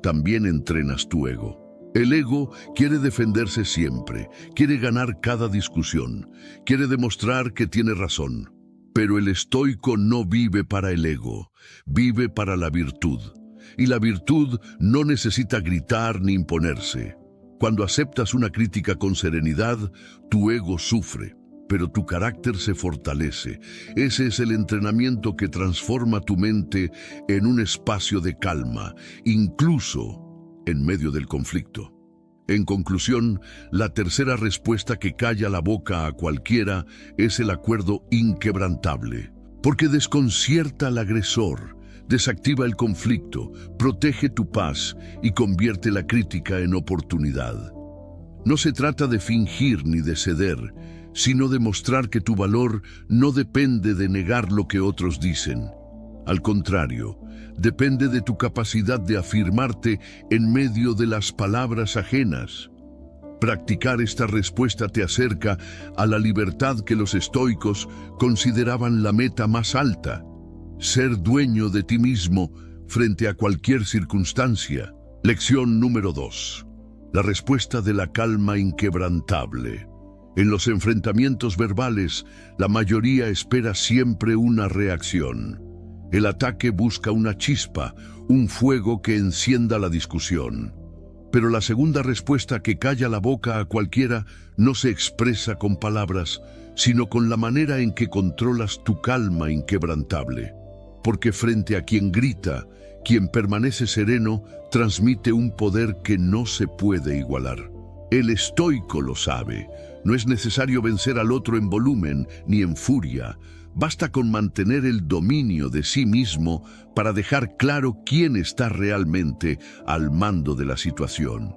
también entrenas tu ego. El ego quiere defenderse siempre, quiere ganar cada discusión, quiere demostrar que tiene razón. Pero el estoico no vive para el ego, vive para la virtud. Y la virtud no necesita gritar ni imponerse. Cuando aceptas una crítica con serenidad, tu ego sufre, pero tu carácter se fortalece. Ese es el entrenamiento que transforma tu mente en un espacio de calma, incluso en medio del conflicto. En conclusión, la tercera respuesta que calla la boca a cualquiera es el acuerdo inquebrantable, porque desconcierta al agresor, desactiva el conflicto, protege tu paz y convierte la crítica en oportunidad. No se trata de fingir ni de ceder, sino de mostrar que tu valor no depende de negar lo que otros dicen. Al contrario, depende de tu capacidad de afirmarte en medio de las palabras ajenas. Practicar esta respuesta te acerca a la libertad que los estoicos consideraban la meta más alta: ser dueño de ti mismo frente a cualquier circunstancia. Lección número 2. La respuesta de la calma inquebrantable. En los enfrentamientos verbales, la mayoría espera siempre una reacción. El ataque busca una chispa, un fuego que encienda la discusión. Pero la segunda respuesta, que calla la boca a cualquiera, no se expresa con palabras, sino con la manera en que controlas tu calma inquebrantable. Porque frente a quien grita, quien permanece sereno, transmite un poder que no se puede igualar. El estoico lo sabe. No es necesario vencer al otro en volumen ni en furia. Basta con mantener el dominio de sí mismo para dejar claro quién está realmente al mando de la situación.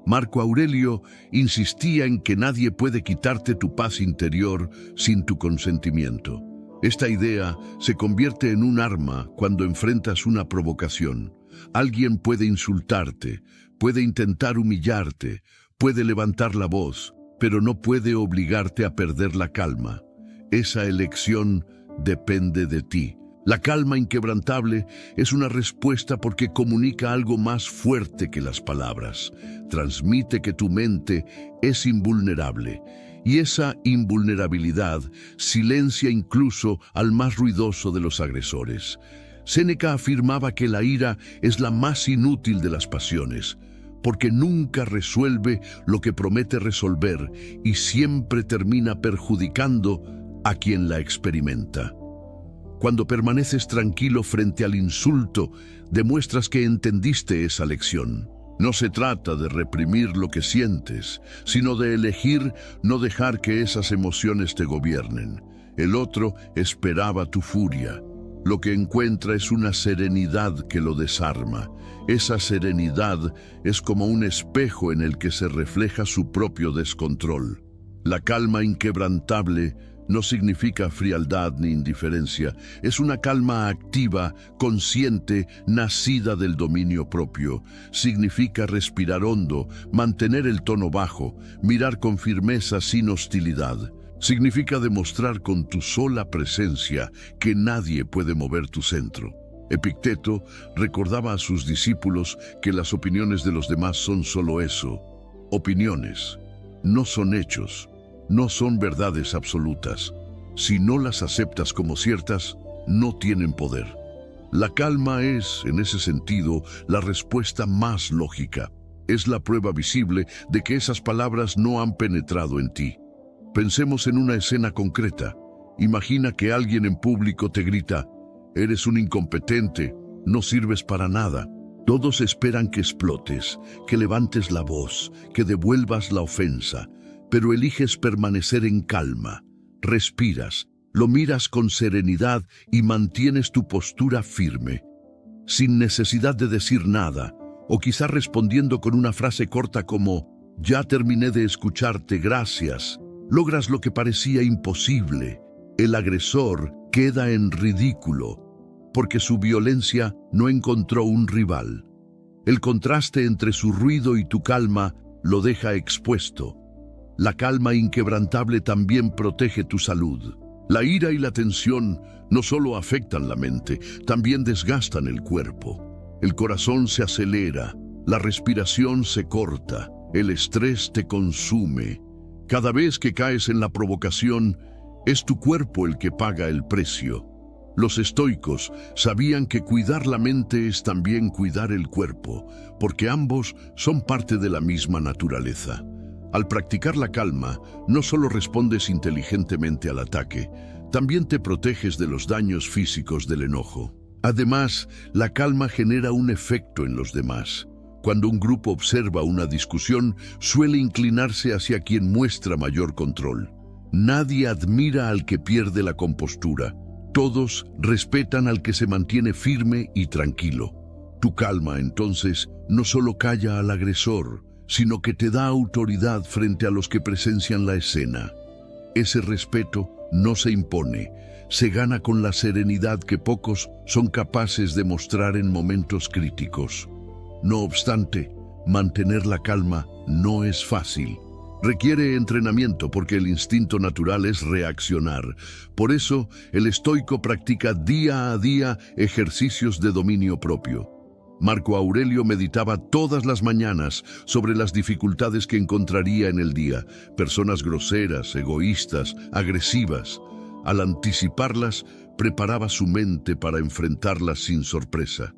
Marco Aurelio insistía en que nadie puede quitarte tu paz interior sin tu consentimiento. Esta idea se convierte en un arma cuando enfrentas una provocación. Alguien puede insultarte, puede intentar humillarte, puede levantar la voz, pero no puede obligarte a perder la calma. Esa elección depende de ti. La calma inquebrantable es una respuesta porque comunica algo más fuerte que las palabras. Transmite que tu mente es invulnerable, y esa invulnerabilidad silencia incluso al más ruidoso de los agresores. Séneca afirmaba que la ira es la más inútil de las pasiones, porque nunca resuelve lo que promete resolver y siempre termina perjudicando a quien la experimenta. Cuando permaneces tranquilo frente al insulto, demuestras que entendiste esa lección. No se trata de reprimir lo que sientes, sino de elegir no dejar que esas emociones te gobiernen. El otro esperaba tu furia. Lo que encuentra es una serenidad que lo desarma. Esa serenidad es como un espejo en el que se refleja su propio descontrol. La calma inquebrantable no significa frialdad ni indiferencia. Es una calma activa, consciente, nacida del dominio propio. Significa respirar hondo, mantener el tono bajo, mirar con firmeza sin hostilidad. Significa demostrar con tu sola presencia que nadie puede mover tu centro. Epicteto recordaba a sus discípulos que las opiniones de los demás son solo eso: opiniones. No son hechos, no son verdades absolutas. Si no las aceptas como ciertas, no tienen poder. La calma es, en ese sentido, la respuesta más lógica. Es la prueba visible de que esas palabras no han penetrado en ti. Pensemos en una escena concreta. Imagina que alguien en público te grita: «Eres un incompetente, no sirves para nada». Todos esperan que explotes, que levantes la voz, que devuelvas la ofensa, pero eliges permanecer en calma. Respiras, lo miras con serenidad y mantienes tu postura firme, sin necesidad de decir nada, o quizá respondiendo con una frase corta como «Ya terminé de escucharte, gracias». Logras lo que parecía imposible. El agresor queda en ridículo, porque su violencia no encontró un rival. El contraste entre su ruido y tu calma lo deja expuesto. La calma inquebrantable también protege tu salud. La ira y la tensión no solo afectan la mente, también desgastan el cuerpo. El corazón se acelera, la respiración se corta, el estrés te consume. Cada vez que caes en la provocación, es tu cuerpo el que paga el precio. Los estoicos sabían que cuidar la mente es también cuidar el cuerpo, porque ambos son parte de la misma naturaleza. Al practicar la calma, no solo respondes inteligentemente al ataque, también te proteges de los daños físicos del enojo. Además, la calma genera un efecto en los demás. Cuando un grupo observa una discusión, suele inclinarse hacia quien muestra mayor control. Nadie admira al que pierde la compostura. Todos respetan al que se mantiene firme y tranquilo. Tu calma, entonces, no solo calla al agresor, sino que te da autoridad frente a los que presencian la escena. Ese respeto no se impone, se gana con la serenidad que pocos son capaces de mostrar en momentos críticos. No obstante, mantener la calma no es fácil. Requiere entrenamiento porque el instinto natural es reaccionar. Por eso, el estoico practica día a día ejercicios de dominio propio. Marco Aurelio meditaba todas las mañanas sobre las dificultades que encontraría en el día, personas groseras, egoístas, agresivas. Al anticiparlas, preparaba su mente para enfrentarlas sin sorpresa.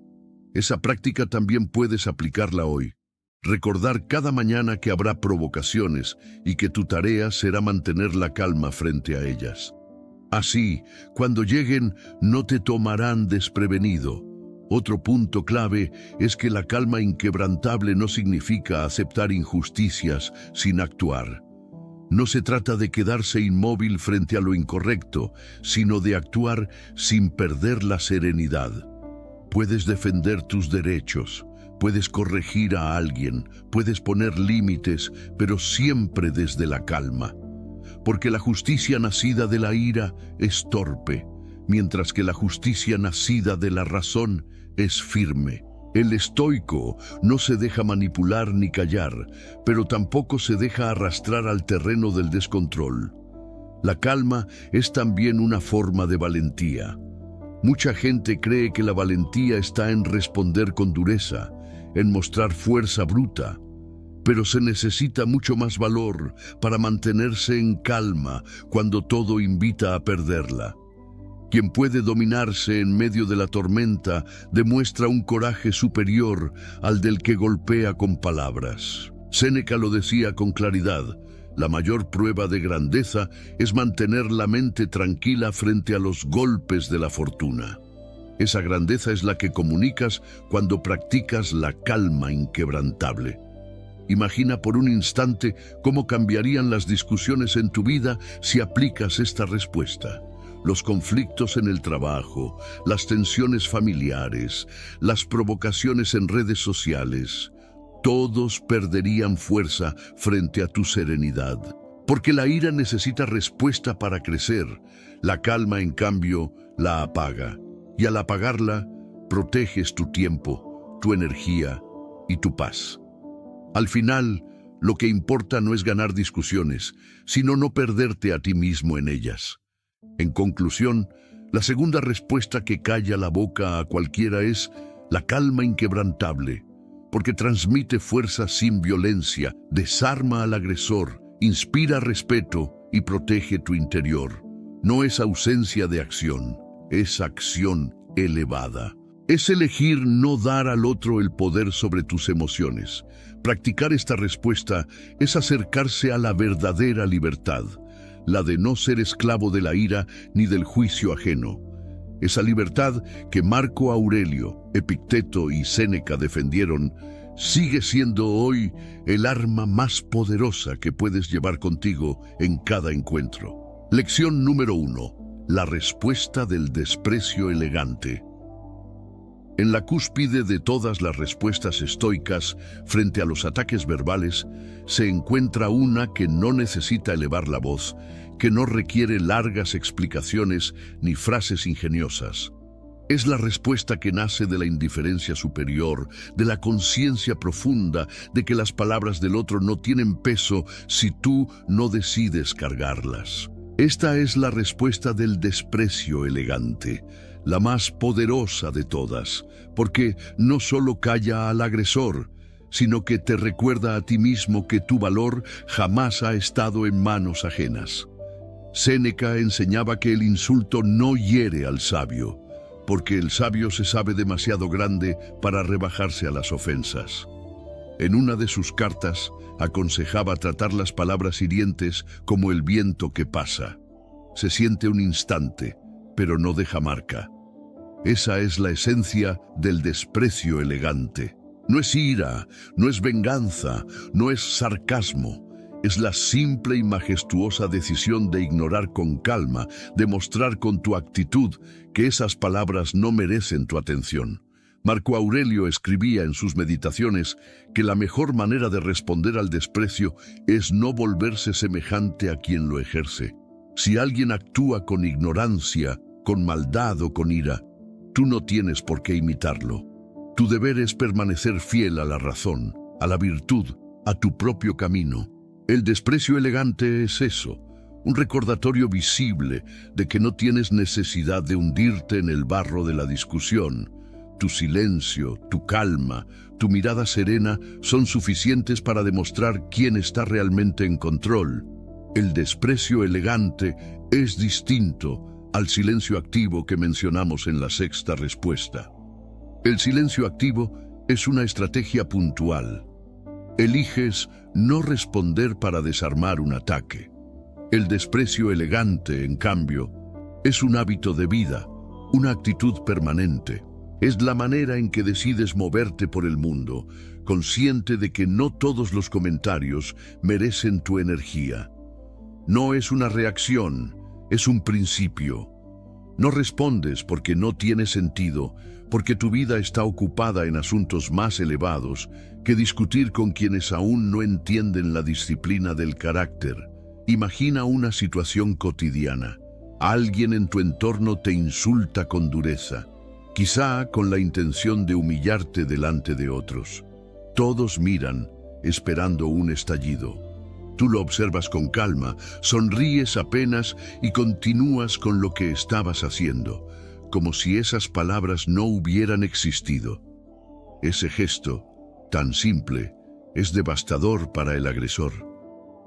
Esa práctica también puedes aplicarla hoy. Recordar cada mañana que habrá provocaciones y que tu tarea será mantener la calma frente a ellas. Así, cuando lleguen, no te tomarán desprevenido. Otro punto clave es que la calma inquebrantable no significa aceptar injusticias sin actuar. No se trata de quedarse inmóvil frente a lo incorrecto, sino de actuar sin perder la serenidad. Puedes defender tus derechos, puedes corregir a alguien, puedes poner límites, pero siempre desde la calma. Porque la justicia nacida de la ira es torpe, mientras que la justicia nacida de la razón es firme. El estoico no se deja manipular ni callar, pero tampoco se deja arrastrar al terreno del descontrol. La calma es también una forma de valentía. Mucha gente cree que la valentía está en responder con dureza, en mostrar fuerza bruta, pero se necesita mucho más valor para mantenerse en calma cuando todo invita a perderla. Quien puede dominarse en medio de la tormenta demuestra un coraje superior al del que golpea con palabras. Séneca lo decía con claridad: la mayor prueba de grandeza es mantener la mente tranquila frente a los golpes de la fortuna. Esa grandeza es la que comunicas cuando practicas la calma inquebrantable. Imagina por un instante cómo cambiarían las discusiones en tu vida si aplicas esta respuesta. Los conflictos en el trabajo, las tensiones familiares, las provocaciones en redes sociales, todos perderían fuerza frente a tu serenidad. Porque la ira necesita respuesta para crecer. La calma, en cambio, la apaga. Y al apagarla, proteges tu tiempo, tu energía y tu paz. Al final, lo que importa no es ganar discusiones, sino no perderte a ti mismo en ellas. En conclusión, la segunda respuesta que calla la boca a cualquiera es la calma inquebrantable, porque transmite fuerza sin violencia, desarma al agresor, inspira respeto y protege tu interior. No es ausencia de acción, es acción elevada. Es elegir no dar al otro el poder sobre tus emociones. Practicar esta respuesta es acercarse a la verdadera libertad, la de no ser esclavo de la ira ni del juicio ajeno. Esa libertad que Marco Aurelio, Epicteto y Séneca defendieron, sigue siendo hoy el arma más poderosa que puedes llevar contigo en cada encuentro. Lección número 1. La respuesta del desprecio elegante. En la cúspide de todas las respuestas estoicas frente a los ataques verbales, se encuentra una que no necesita elevar la voz, que no requiere largas explicaciones ni frases ingeniosas. Es la respuesta que nace de la indiferencia superior, de la conciencia profunda de que las palabras del otro no tienen peso si tú no decides cargarlas. Esta es la respuesta del desprecio elegante, la más poderosa de todas, porque no solo calla al agresor, sino que te recuerda a ti mismo que tu valor jamás ha estado en manos ajenas. Séneca enseñaba que el insulto no hiere al sabio, porque el sabio se sabe demasiado grande para rebajarse a las ofensas. En una de sus cartas, aconsejaba tratar las palabras hirientes como el viento que pasa. Se siente un instante, pero no deja marca. Esa es la esencia del desprecio elegante. No es ira, no es venganza, no es sarcasmo. Es la simple y majestuosa decisión de ignorar con calma, de mostrar con tu actitud que esas palabras no merecen tu atención. Marco Aurelio escribía en sus meditaciones que la mejor manera de responder al desprecio es no volverse semejante a quien lo ejerce. Si alguien actúa con ignorancia, con maldad o con ira, tú no tienes por qué imitarlo. Tu deber es permanecer fiel a la razón, a la virtud, a tu propio camino. El desprecio elegante es eso, un recordatorio visible de que no tienes necesidad de hundirte en el barro de la discusión. Tu silencio, tu calma, tu mirada serena son suficientes para demostrar quién está realmente en control. El desprecio elegante es distinto al silencio activo que mencionamos en la sexta respuesta. El silencio activo es una estrategia puntual. Eliges no responder para desarmar un ataque. El desprecio elegante, en cambio, es un hábito de vida, una actitud permanente. Es la manera en que decides moverte por el mundo, consciente de que no todos los comentarios merecen tu energía. No es una reacción, es un principio. No respondes porque no tiene sentido, porque tu vida está ocupada en asuntos más elevados que discutir con quienes aún no entienden la disciplina del carácter. Imagina una situación cotidiana. Alguien en tu entorno te insulta con dureza, quizá con la intención de humillarte delante de otros. Todos miran, esperando un estallido. Tú lo observas con calma, sonríes apenas y continúas con lo que estabas haciendo, como si esas palabras no hubieran existido. Ese gesto, tan simple, es devastador para el agresor,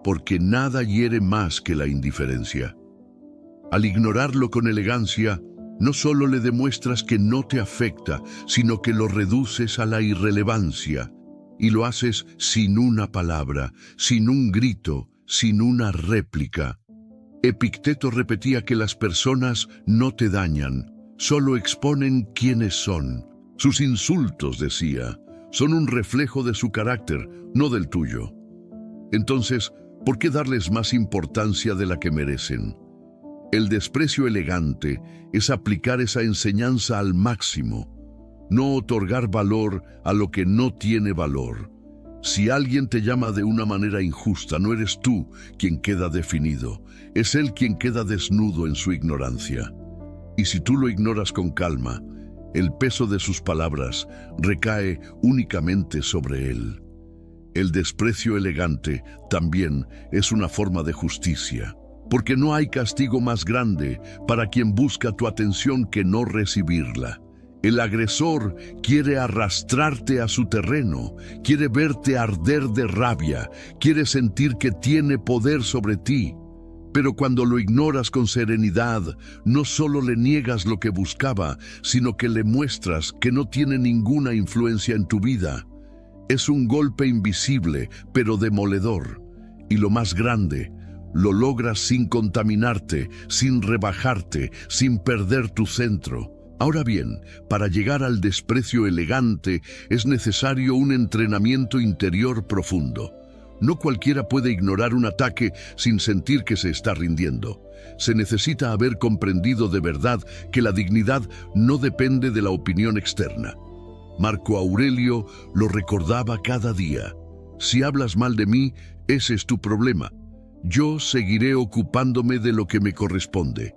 porque nada hiere más que la indiferencia. Al ignorarlo con elegancia, no solo le demuestras que no te afecta, sino que lo reduces a la irrelevancia, y lo haces sin una palabra, sin un grito, sin una réplica. Epicteto repetía que las personas no te dañan, solo exponen quiénes son. Sus insultos, decía, son un reflejo de su carácter, no del tuyo. Entonces, ¿por qué darles más importancia de la que merecen? El desprecio elegante es aplicar esa enseñanza al máximo, no otorgar valor a lo que no tiene valor. Si alguien te llama de una manera injusta, no eres tú quien queda definido, es él quien queda desnudo en su ignorancia. Y si tú lo ignoras con calma, el peso de sus palabras recae únicamente sobre él. El desprecio elegante también es una forma de justicia, porque no hay castigo más grande para quien busca tu atención que no recibirla. El agresor quiere arrastrarte a su terreno, quiere verte arder de rabia, quiere sentir que tiene poder sobre ti. Pero cuando lo ignoras con serenidad, no solo le niegas lo que buscaba, sino que le muestras que no tiene ninguna influencia en tu vida. Es un golpe invisible, pero demoledor. Y lo más grande, lo logras sin contaminarte, sin rebajarte, sin perder tu centro. Ahora bien, para llegar al desprecio elegante es necesario un entrenamiento interior profundo. No cualquiera puede ignorar un ataque sin sentir que se está rindiendo. Se necesita haber comprendido de verdad que la dignidad no depende de la opinión externa. Marco Aurelio lo recordaba cada día. Si hablas mal de mí, ese es tu problema. Yo seguiré ocupándome de lo que me corresponde.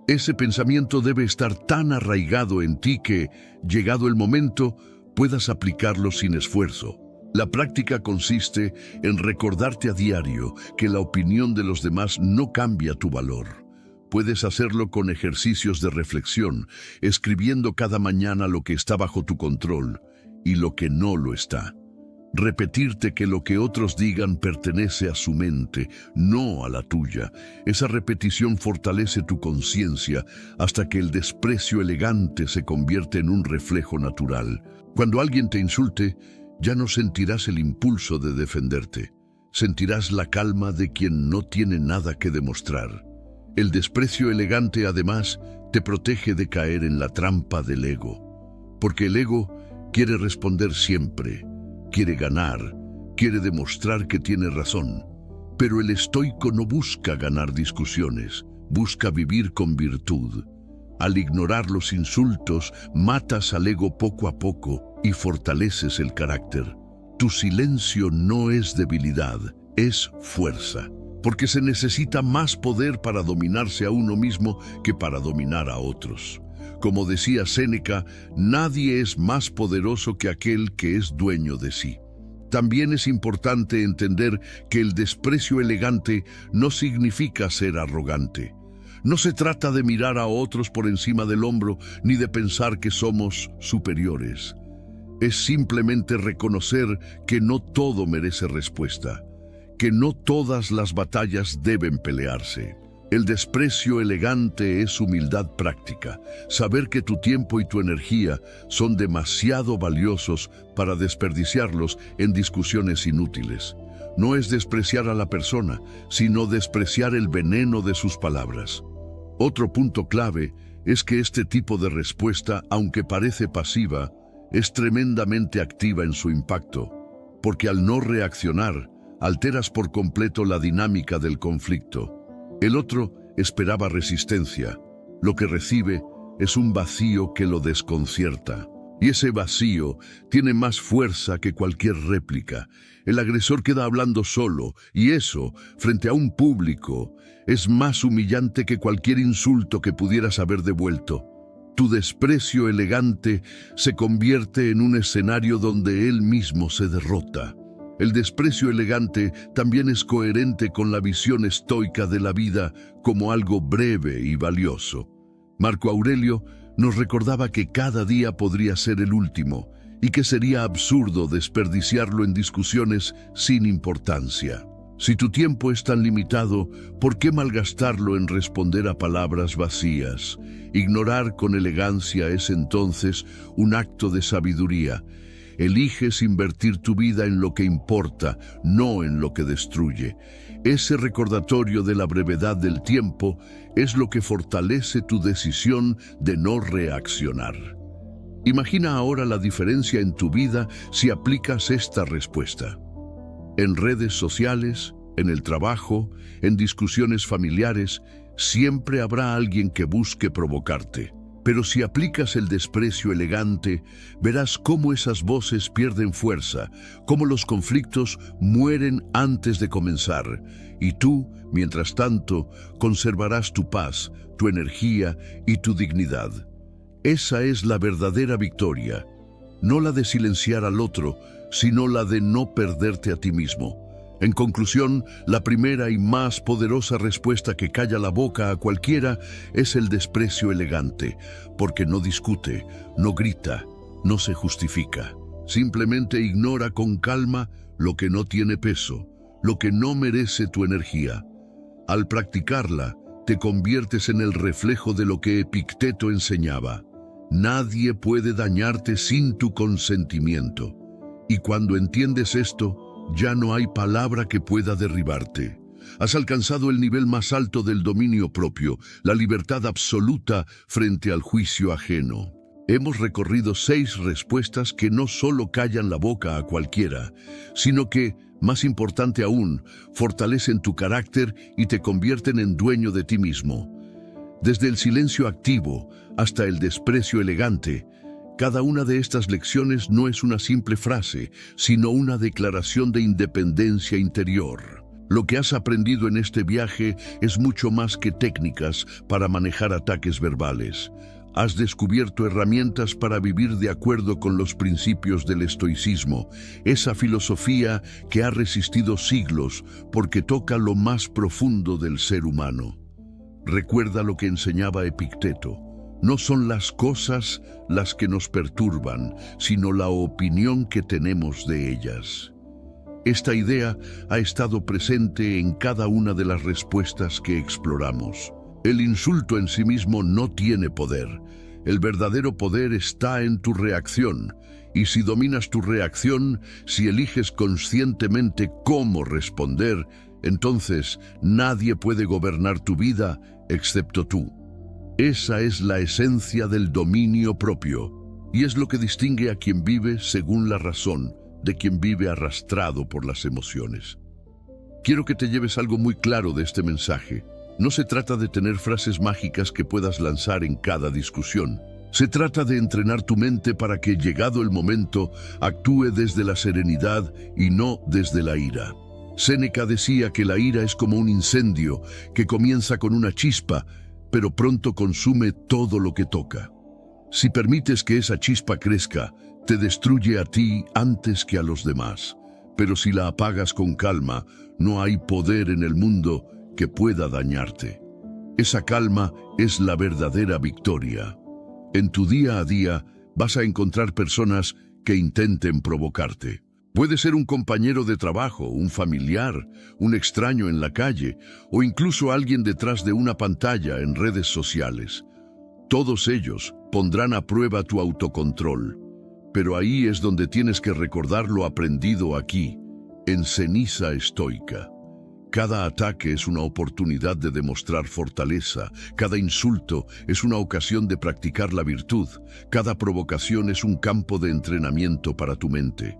Ese pensamiento debe estar tan arraigado en ti que, llegado el momento, puedas aplicarlo sin esfuerzo. La práctica consiste en recordarte a diario que la opinión de los demás no cambia tu valor. Puedes hacerlo con ejercicios de reflexión, escribiendo cada mañana lo que está bajo tu control y lo que no lo está. Repetirte que lo que otros digan pertenece a su mente, no a la tuya. Esa repetición fortalece tu conciencia hasta que el desprecio elegante se convierte en un reflejo natural. Cuando alguien te insulte, ya no sentirás el impulso de defenderte. Sentirás la calma de quien no tiene nada que demostrar. El desprecio elegante, además, te protege de caer en la trampa del ego. Porque el ego Quiere responder siempre, quiere ganar, quiere demostrar que tiene razón. Pero el estoico no busca ganar discusiones, busca vivir con virtud. Al ignorar los insultos, matas al ego poco a poco y fortaleces el carácter. Tu silencio no es debilidad, es fuerza, porque se necesita más poder para dominarse a uno mismo que para dominar a otros. Como decía Séneca, nadie es más poderoso que aquel que es dueño de sí. También es importante entender que el desprecio elegante no significa ser arrogante. No se trata de mirar a otros por encima del hombro ni de pensar que somos superiores. Es simplemente reconocer que no todo merece respuesta, que no todas las batallas deben pelearse. El desprecio elegante es humildad práctica, saber que tu tiempo y tu energía son demasiado valiosos para desperdiciarlos en discusiones inútiles. No es despreciar a la persona, sino despreciar el veneno de sus palabras. Otro punto clave es que este tipo de respuesta, aunque parece pasiva, es tremendamente activa en su impacto, porque al no reaccionar, alteras por completo la dinámica del conflicto. El otro esperaba resistencia. Lo que recibe es un vacío que lo desconcierta. Y ese vacío tiene más fuerza que cualquier réplica. El agresor queda hablando solo, y eso, frente a un público, es más humillante que cualquier insulto que pudieras haber devuelto. Tu desprecio elegante se convierte en un escenario donde él mismo se derrota. El desprecio elegante también es coherente con la visión estoica de la vida como algo breve y valioso. Marco Aurelio nos recordaba que cada día podría ser el último y que sería absurdo desperdiciarlo en discusiones sin importancia. Si tu tiempo es tan limitado, ¿por qué malgastarlo en responder a palabras vacías? Ignorar con elegancia es entonces un acto de sabiduría. Eliges invertir tu vida en lo que importa, no en lo que destruye. Ese recordatorio de la brevedad del tiempo es lo que fortalece tu decisión de no reaccionar. Imagina ahora la diferencia en tu vida si aplicas esta respuesta. En redes sociales, en el trabajo, en discusiones familiares, siempre habrá alguien que busque provocarte. Pero si aplicas el desprecio elegante, verás cómo esas voces pierden fuerza, cómo los conflictos mueren antes de comenzar. Y tú, mientras tanto, conservarás tu paz, tu energía y tu dignidad. Esa es la verdadera victoria, no la de silenciar al otro, sino la de no perderte a ti mismo. En conclusión, la primera y más poderosa respuesta que calla la boca a cualquiera es el desprecio elegante, porque no discute, no grita, no se justifica. Simplemente ignora con calma lo que no tiene peso, lo que no merece tu energía. Al practicarla, te conviertes en el reflejo de lo que Epicteto enseñaba. Nadie puede dañarte sin tu consentimiento. Y cuando entiendes esto, ya no hay palabra que pueda derribarte. Has alcanzado el nivel más alto del dominio propio, la libertad absoluta frente al juicio ajeno. Hemos recorrido 6 respuestas que no solo callan la boca a cualquiera, sino que, más importante aún, fortalecen tu carácter y te convierten en dueño de ti mismo. Desde el silencio activo hasta el desprecio elegante, cada una de estas lecciones no es una simple frase, sino una declaración de independencia interior. Lo que has aprendido en este viaje es mucho más que técnicas para manejar ataques verbales. Has descubierto herramientas para vivir de acuerdo con los principios del estoicismo, esa filosofía que ha resistido siglos porque toca lo más profundo del ser humano. Recuerda lo que enseñaba Epicteto. No son las cosas las que nos perturban, sino la opinión que tenemos de ellas. Esta idea ha estado presente en cada una de las respuestas que exploramos. El insulto en sí mismo no tiene poder. El verdadero poder está en tu reacción. Y si dominas tu reacción, si eliges conscientemente cómo responder, entonces nadie puede gobernar tu vida excepto tú. Esa es la esencia del dominio propio, Y es lo que distingue a quien vive según la razón de quien vive arrastrado por las emociones. Quiero que te lleves algo muy claro de este mensaje. No se trata de tener frases mágicas que puedas lanzar en cada discusión. Se trata de entrenar tu mente para que, llegado el momento, actúe desde la serenidad y no desde la ira. Séneca decía que la ira es como un incendio que comienza con una chispa, pero pronto consume todo lo que toca. Si permites que esa chispa crezca, te destruye a ti antes que a los demás. Pero si la apagas con calma, no hay poder en el mundo que pueda dañarte. Esa calma es la verdadera victoria. En tu día a día vas a encontrar personas que intenten provocarte. Puede ser un compañero de trabajo, un familiar, un extraño en la calle o incluso alguien detrás de una pantalla en redes sociales. Todos ellos pondrán a prueba tu autocontrol. Pero ahí es donde tienes que recordar lo aprendido aquí, en ceniza estoica. Cada ataque es una oportunidad de demostrar fortaleza, cada insulto es una ocasión de practicar la virtud, cada provocación es un campo de entrenamiento para tu mente.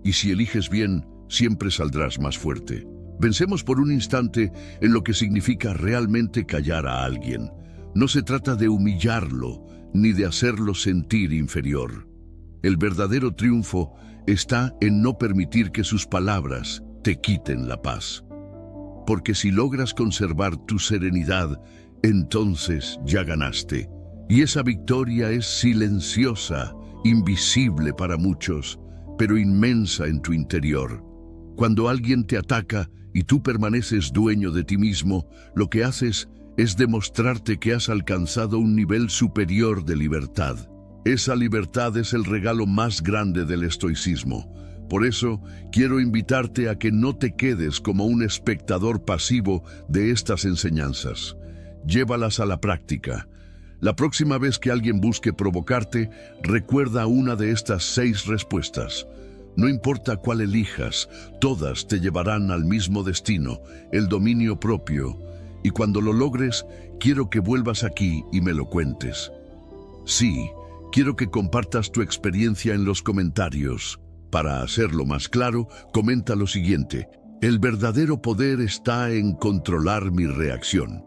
Y si eliges bien, siempre saldrás más fuerte. Pensemos por un instante en lo que significa realmente callar a alguien. No se trata de humillarlo, ni de hacerlo sentir inferior. El verdadero triunfo está en no permitir que sus palabras te quiten la paz. Porque si logras conservar tu serenidad, entonces ya ganaste. Y esa victoria es silenciosa, invisible para muchos, pero inmensa en tu interior. Cuando alguien te ataca y tú permaneces dueño de ti mismo, lo que haces es demostrarte que has alcanzado un nivel superior de libertad. Esa libertad es el regalo más grande del estoicismo. Por eso, quiero invitarte a que no te quedes como un espectador pasivo de estas enseñanzas. Llévalas a la práctica. La próxima vez que alguien busque provocarte, recuerda una de estas 6 respuestas. No importa cuál elijas, todas te llevarán al mismo destino, el dominio propio. Y cuando lo logres, quiero que vuelvas aquí y me lo cuentes. Sí, quiero que compartas tu experiencia en los comentarios. Para hacerlo más claro, comenta lo siguiente: el verdadero poder está en controlar mi reacción.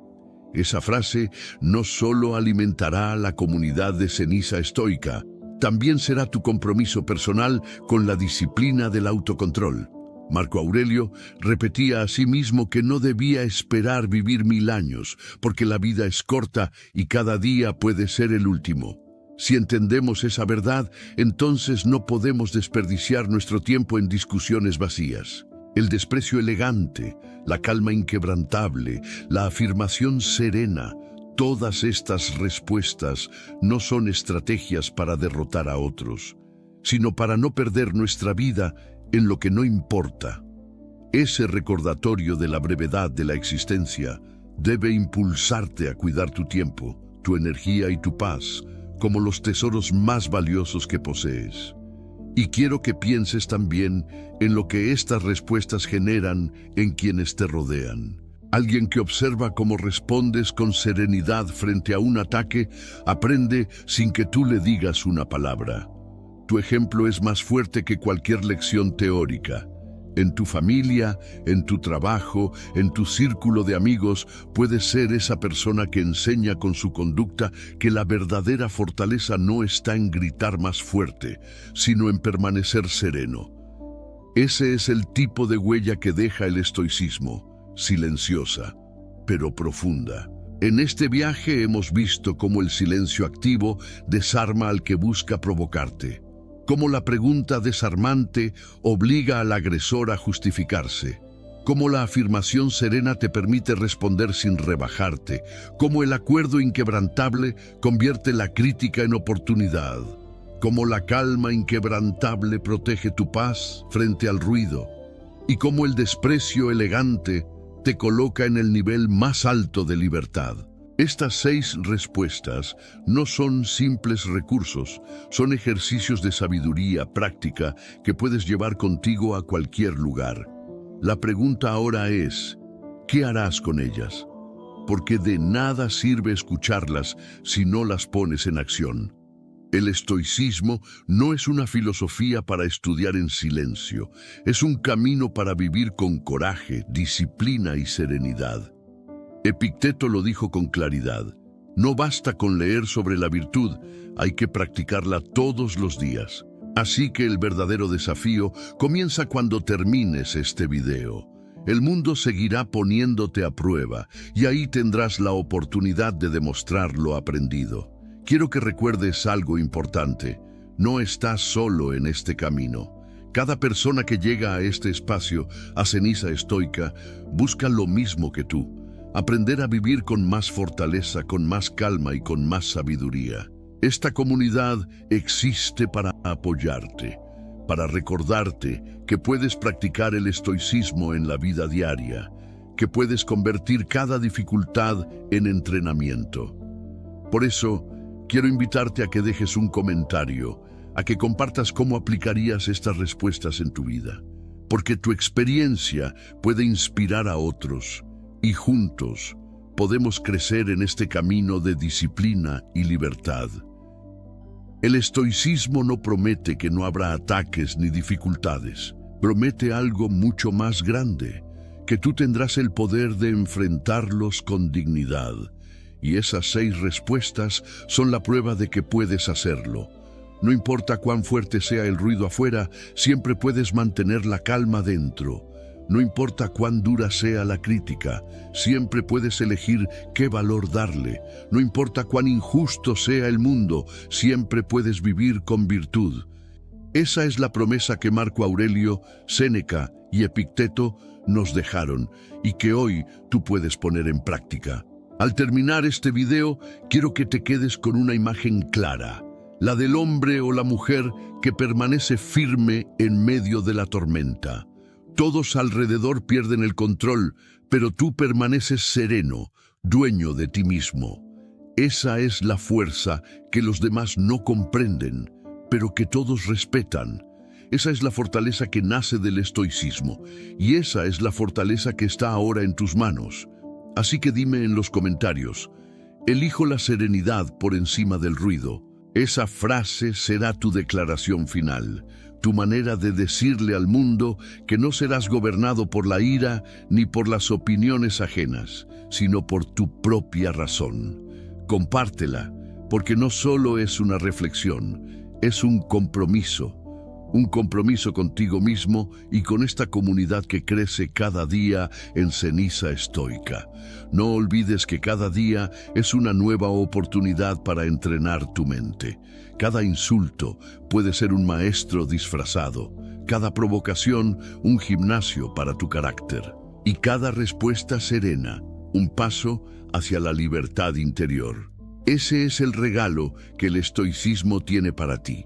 Esa frase no solo alimentará a la comunidad de ceniza estoica, también será tu compromiso personal con la disciplina del autocontrol. Marco Aurelio repetía a sí mismo que no debía esperar vivir 1000 años, porque la vida es corta y cada día puede ser el último. Si entendemos esa verdad, entonces no podemos desperdiciar nuestro tiempo en discusiones vacías. El desprecio elegante, la calma inquebrantable, la afirmación serena, todas estas respuestas no son estrategias para derrotar a otros, sino para no perder nuestra vida en lo que no importa. Ese recordatorio de la brevedad de la existencia debe impulsarte a cuidar tu tiempo, tu energía y tu paz, como los tesoros más valiosos que posees. Y quiero que pienses también en lo que estas respuestas generan en quienes te rodean. Alguien que observa cómo respondes con serenidad frente a un ataque, aprende sin que tú le digas una palabra. Tu ejemplo es más fuerte que cualquier lección teórica. En tu familia, en tu trabajo, en tu círculo de amigos, puedes ser esa persona que enseña con su conducta que la verdadera fortaleza no está en gritar más fuerte, sino en permanecer sereno. Ese es el tipo de huella que deja el estoicismo, silenciosa, pero profunda. En este viaje hemos visto cómo el silencio activo desarma al que busca provocarte. Cómo la pregunta desarmante obliga al agresor a justificarse. Cómo la afirmación serena te permite responder sin rebajarte. Cómo el acuerdo inquebrantable convierte la crítica en oportunidad. Cómo la calma inquebrantable protege tu paz frente al ruido. Y cómo el desprecio elegante te coloca en el nivel más alto de libertad. Estas 6 respuestas no son simples recursos, son ejercicios de sabiduría práctica que puedes llevar contigo a cualquier lugar. La pregunta ahora es, ¿qué harás con ellas? Porque de nada sirve escucharlas si no las pones en acción. El estoicismo no es una filosofía para estudiar en silencio, es un camino para vivir con coraje, disciplina y serenidad. Epicteto lo dijo con claridad: no basta con leer sobre la virtud, hay que practicarla todos los días. Así que el verdadero desafío comienza cuando termines este video. El mundo seguirá poniéndote a prueba y ahí tendrás la oportunidad de demostrar lo aprendido. Quiero que recuerdes algo importante: no estás solo en este camino. Cada persona que llega a este espacio, a Ceniza Estoica, busca lo mismo que tú: aprender a vivir con más fortaleza, con más calma y con más sabiduría. Esta comunidad existe para apoyarte, para recordarte que puedes practicar el estoicismo en la vida diaria, que puedes convertir cada dificultad en entrenamiento. Por eso, quiero invitarte a que dejes un comentario, a que compartas cómo aplicarías estas respuestas en tu vida, porque tu experiencia puede inspirar a otros, y juntos podemos crecer en este camino de disciplina y libertad. El estoicismo no promete que no habrá ataques ni dificultades. Promete algo mucho más grande: que tú tendrás el poder de enfrentarlos con dignidad. Y esas 6 respuestas son la prueba de que puedes hacerlo. No importa cuán fuerte sea el ruido afuera, siempre puedes mantener la calma dentro. No importa cuán dura sea la crítica, siempre puedes elegir qué valor darle. No importa cuán injusto sea el mundo, siempre puedes vivir con virtud. Esa es la promesa que Marco Aurelio, Séneca y Epicteto nos dejaron y que hoy tú puedes poner en práctica. Al terminar este video, quiero que te quedes con una imagen clara: la del hombre o la mujer que permanece firme en medio de la tormenta. Todos alrededor pierden el control, pero tú permaneces sereno, dueño de ti mismo. Esa es la fuerza que los demás no comprenden, pero que todos respetan. Esa es la fortaleza que nace del estoicismo, y esa es la fortaleza que está ahora en tus manos. Así que dime en los comentarios: elijo la serenidad por encima del ruido. Esa frase será tu declaración final, tu manera de decirle al mundo que no serás gobernado por la ira ni por las opiniones ajenas, sino por tu propia razón. Compártela, porque no solo es una reflexión, es un compromiso contigo mismo y con esta comunidad que crece cada día en Ceniza Estoica. No olvides que cada día es una nueva oportunidad para entrenar tu mente. Cada insulto puede ser un maestro disfrazado, cada provocación un gimnasio para tu carácter, y cada respuesta serena un paso hacia la libertad interior. Ese es el regalo que el estoicismo tiene para ti: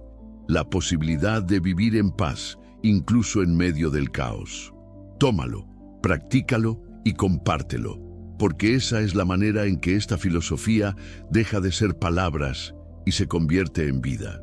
la posibilidad de vivir en paz, incluso en medio del caos. Tómalo, practícalo y compártelo, porque esa es la manera en que esta filosofía deja de ser palabras y se convierte en vida.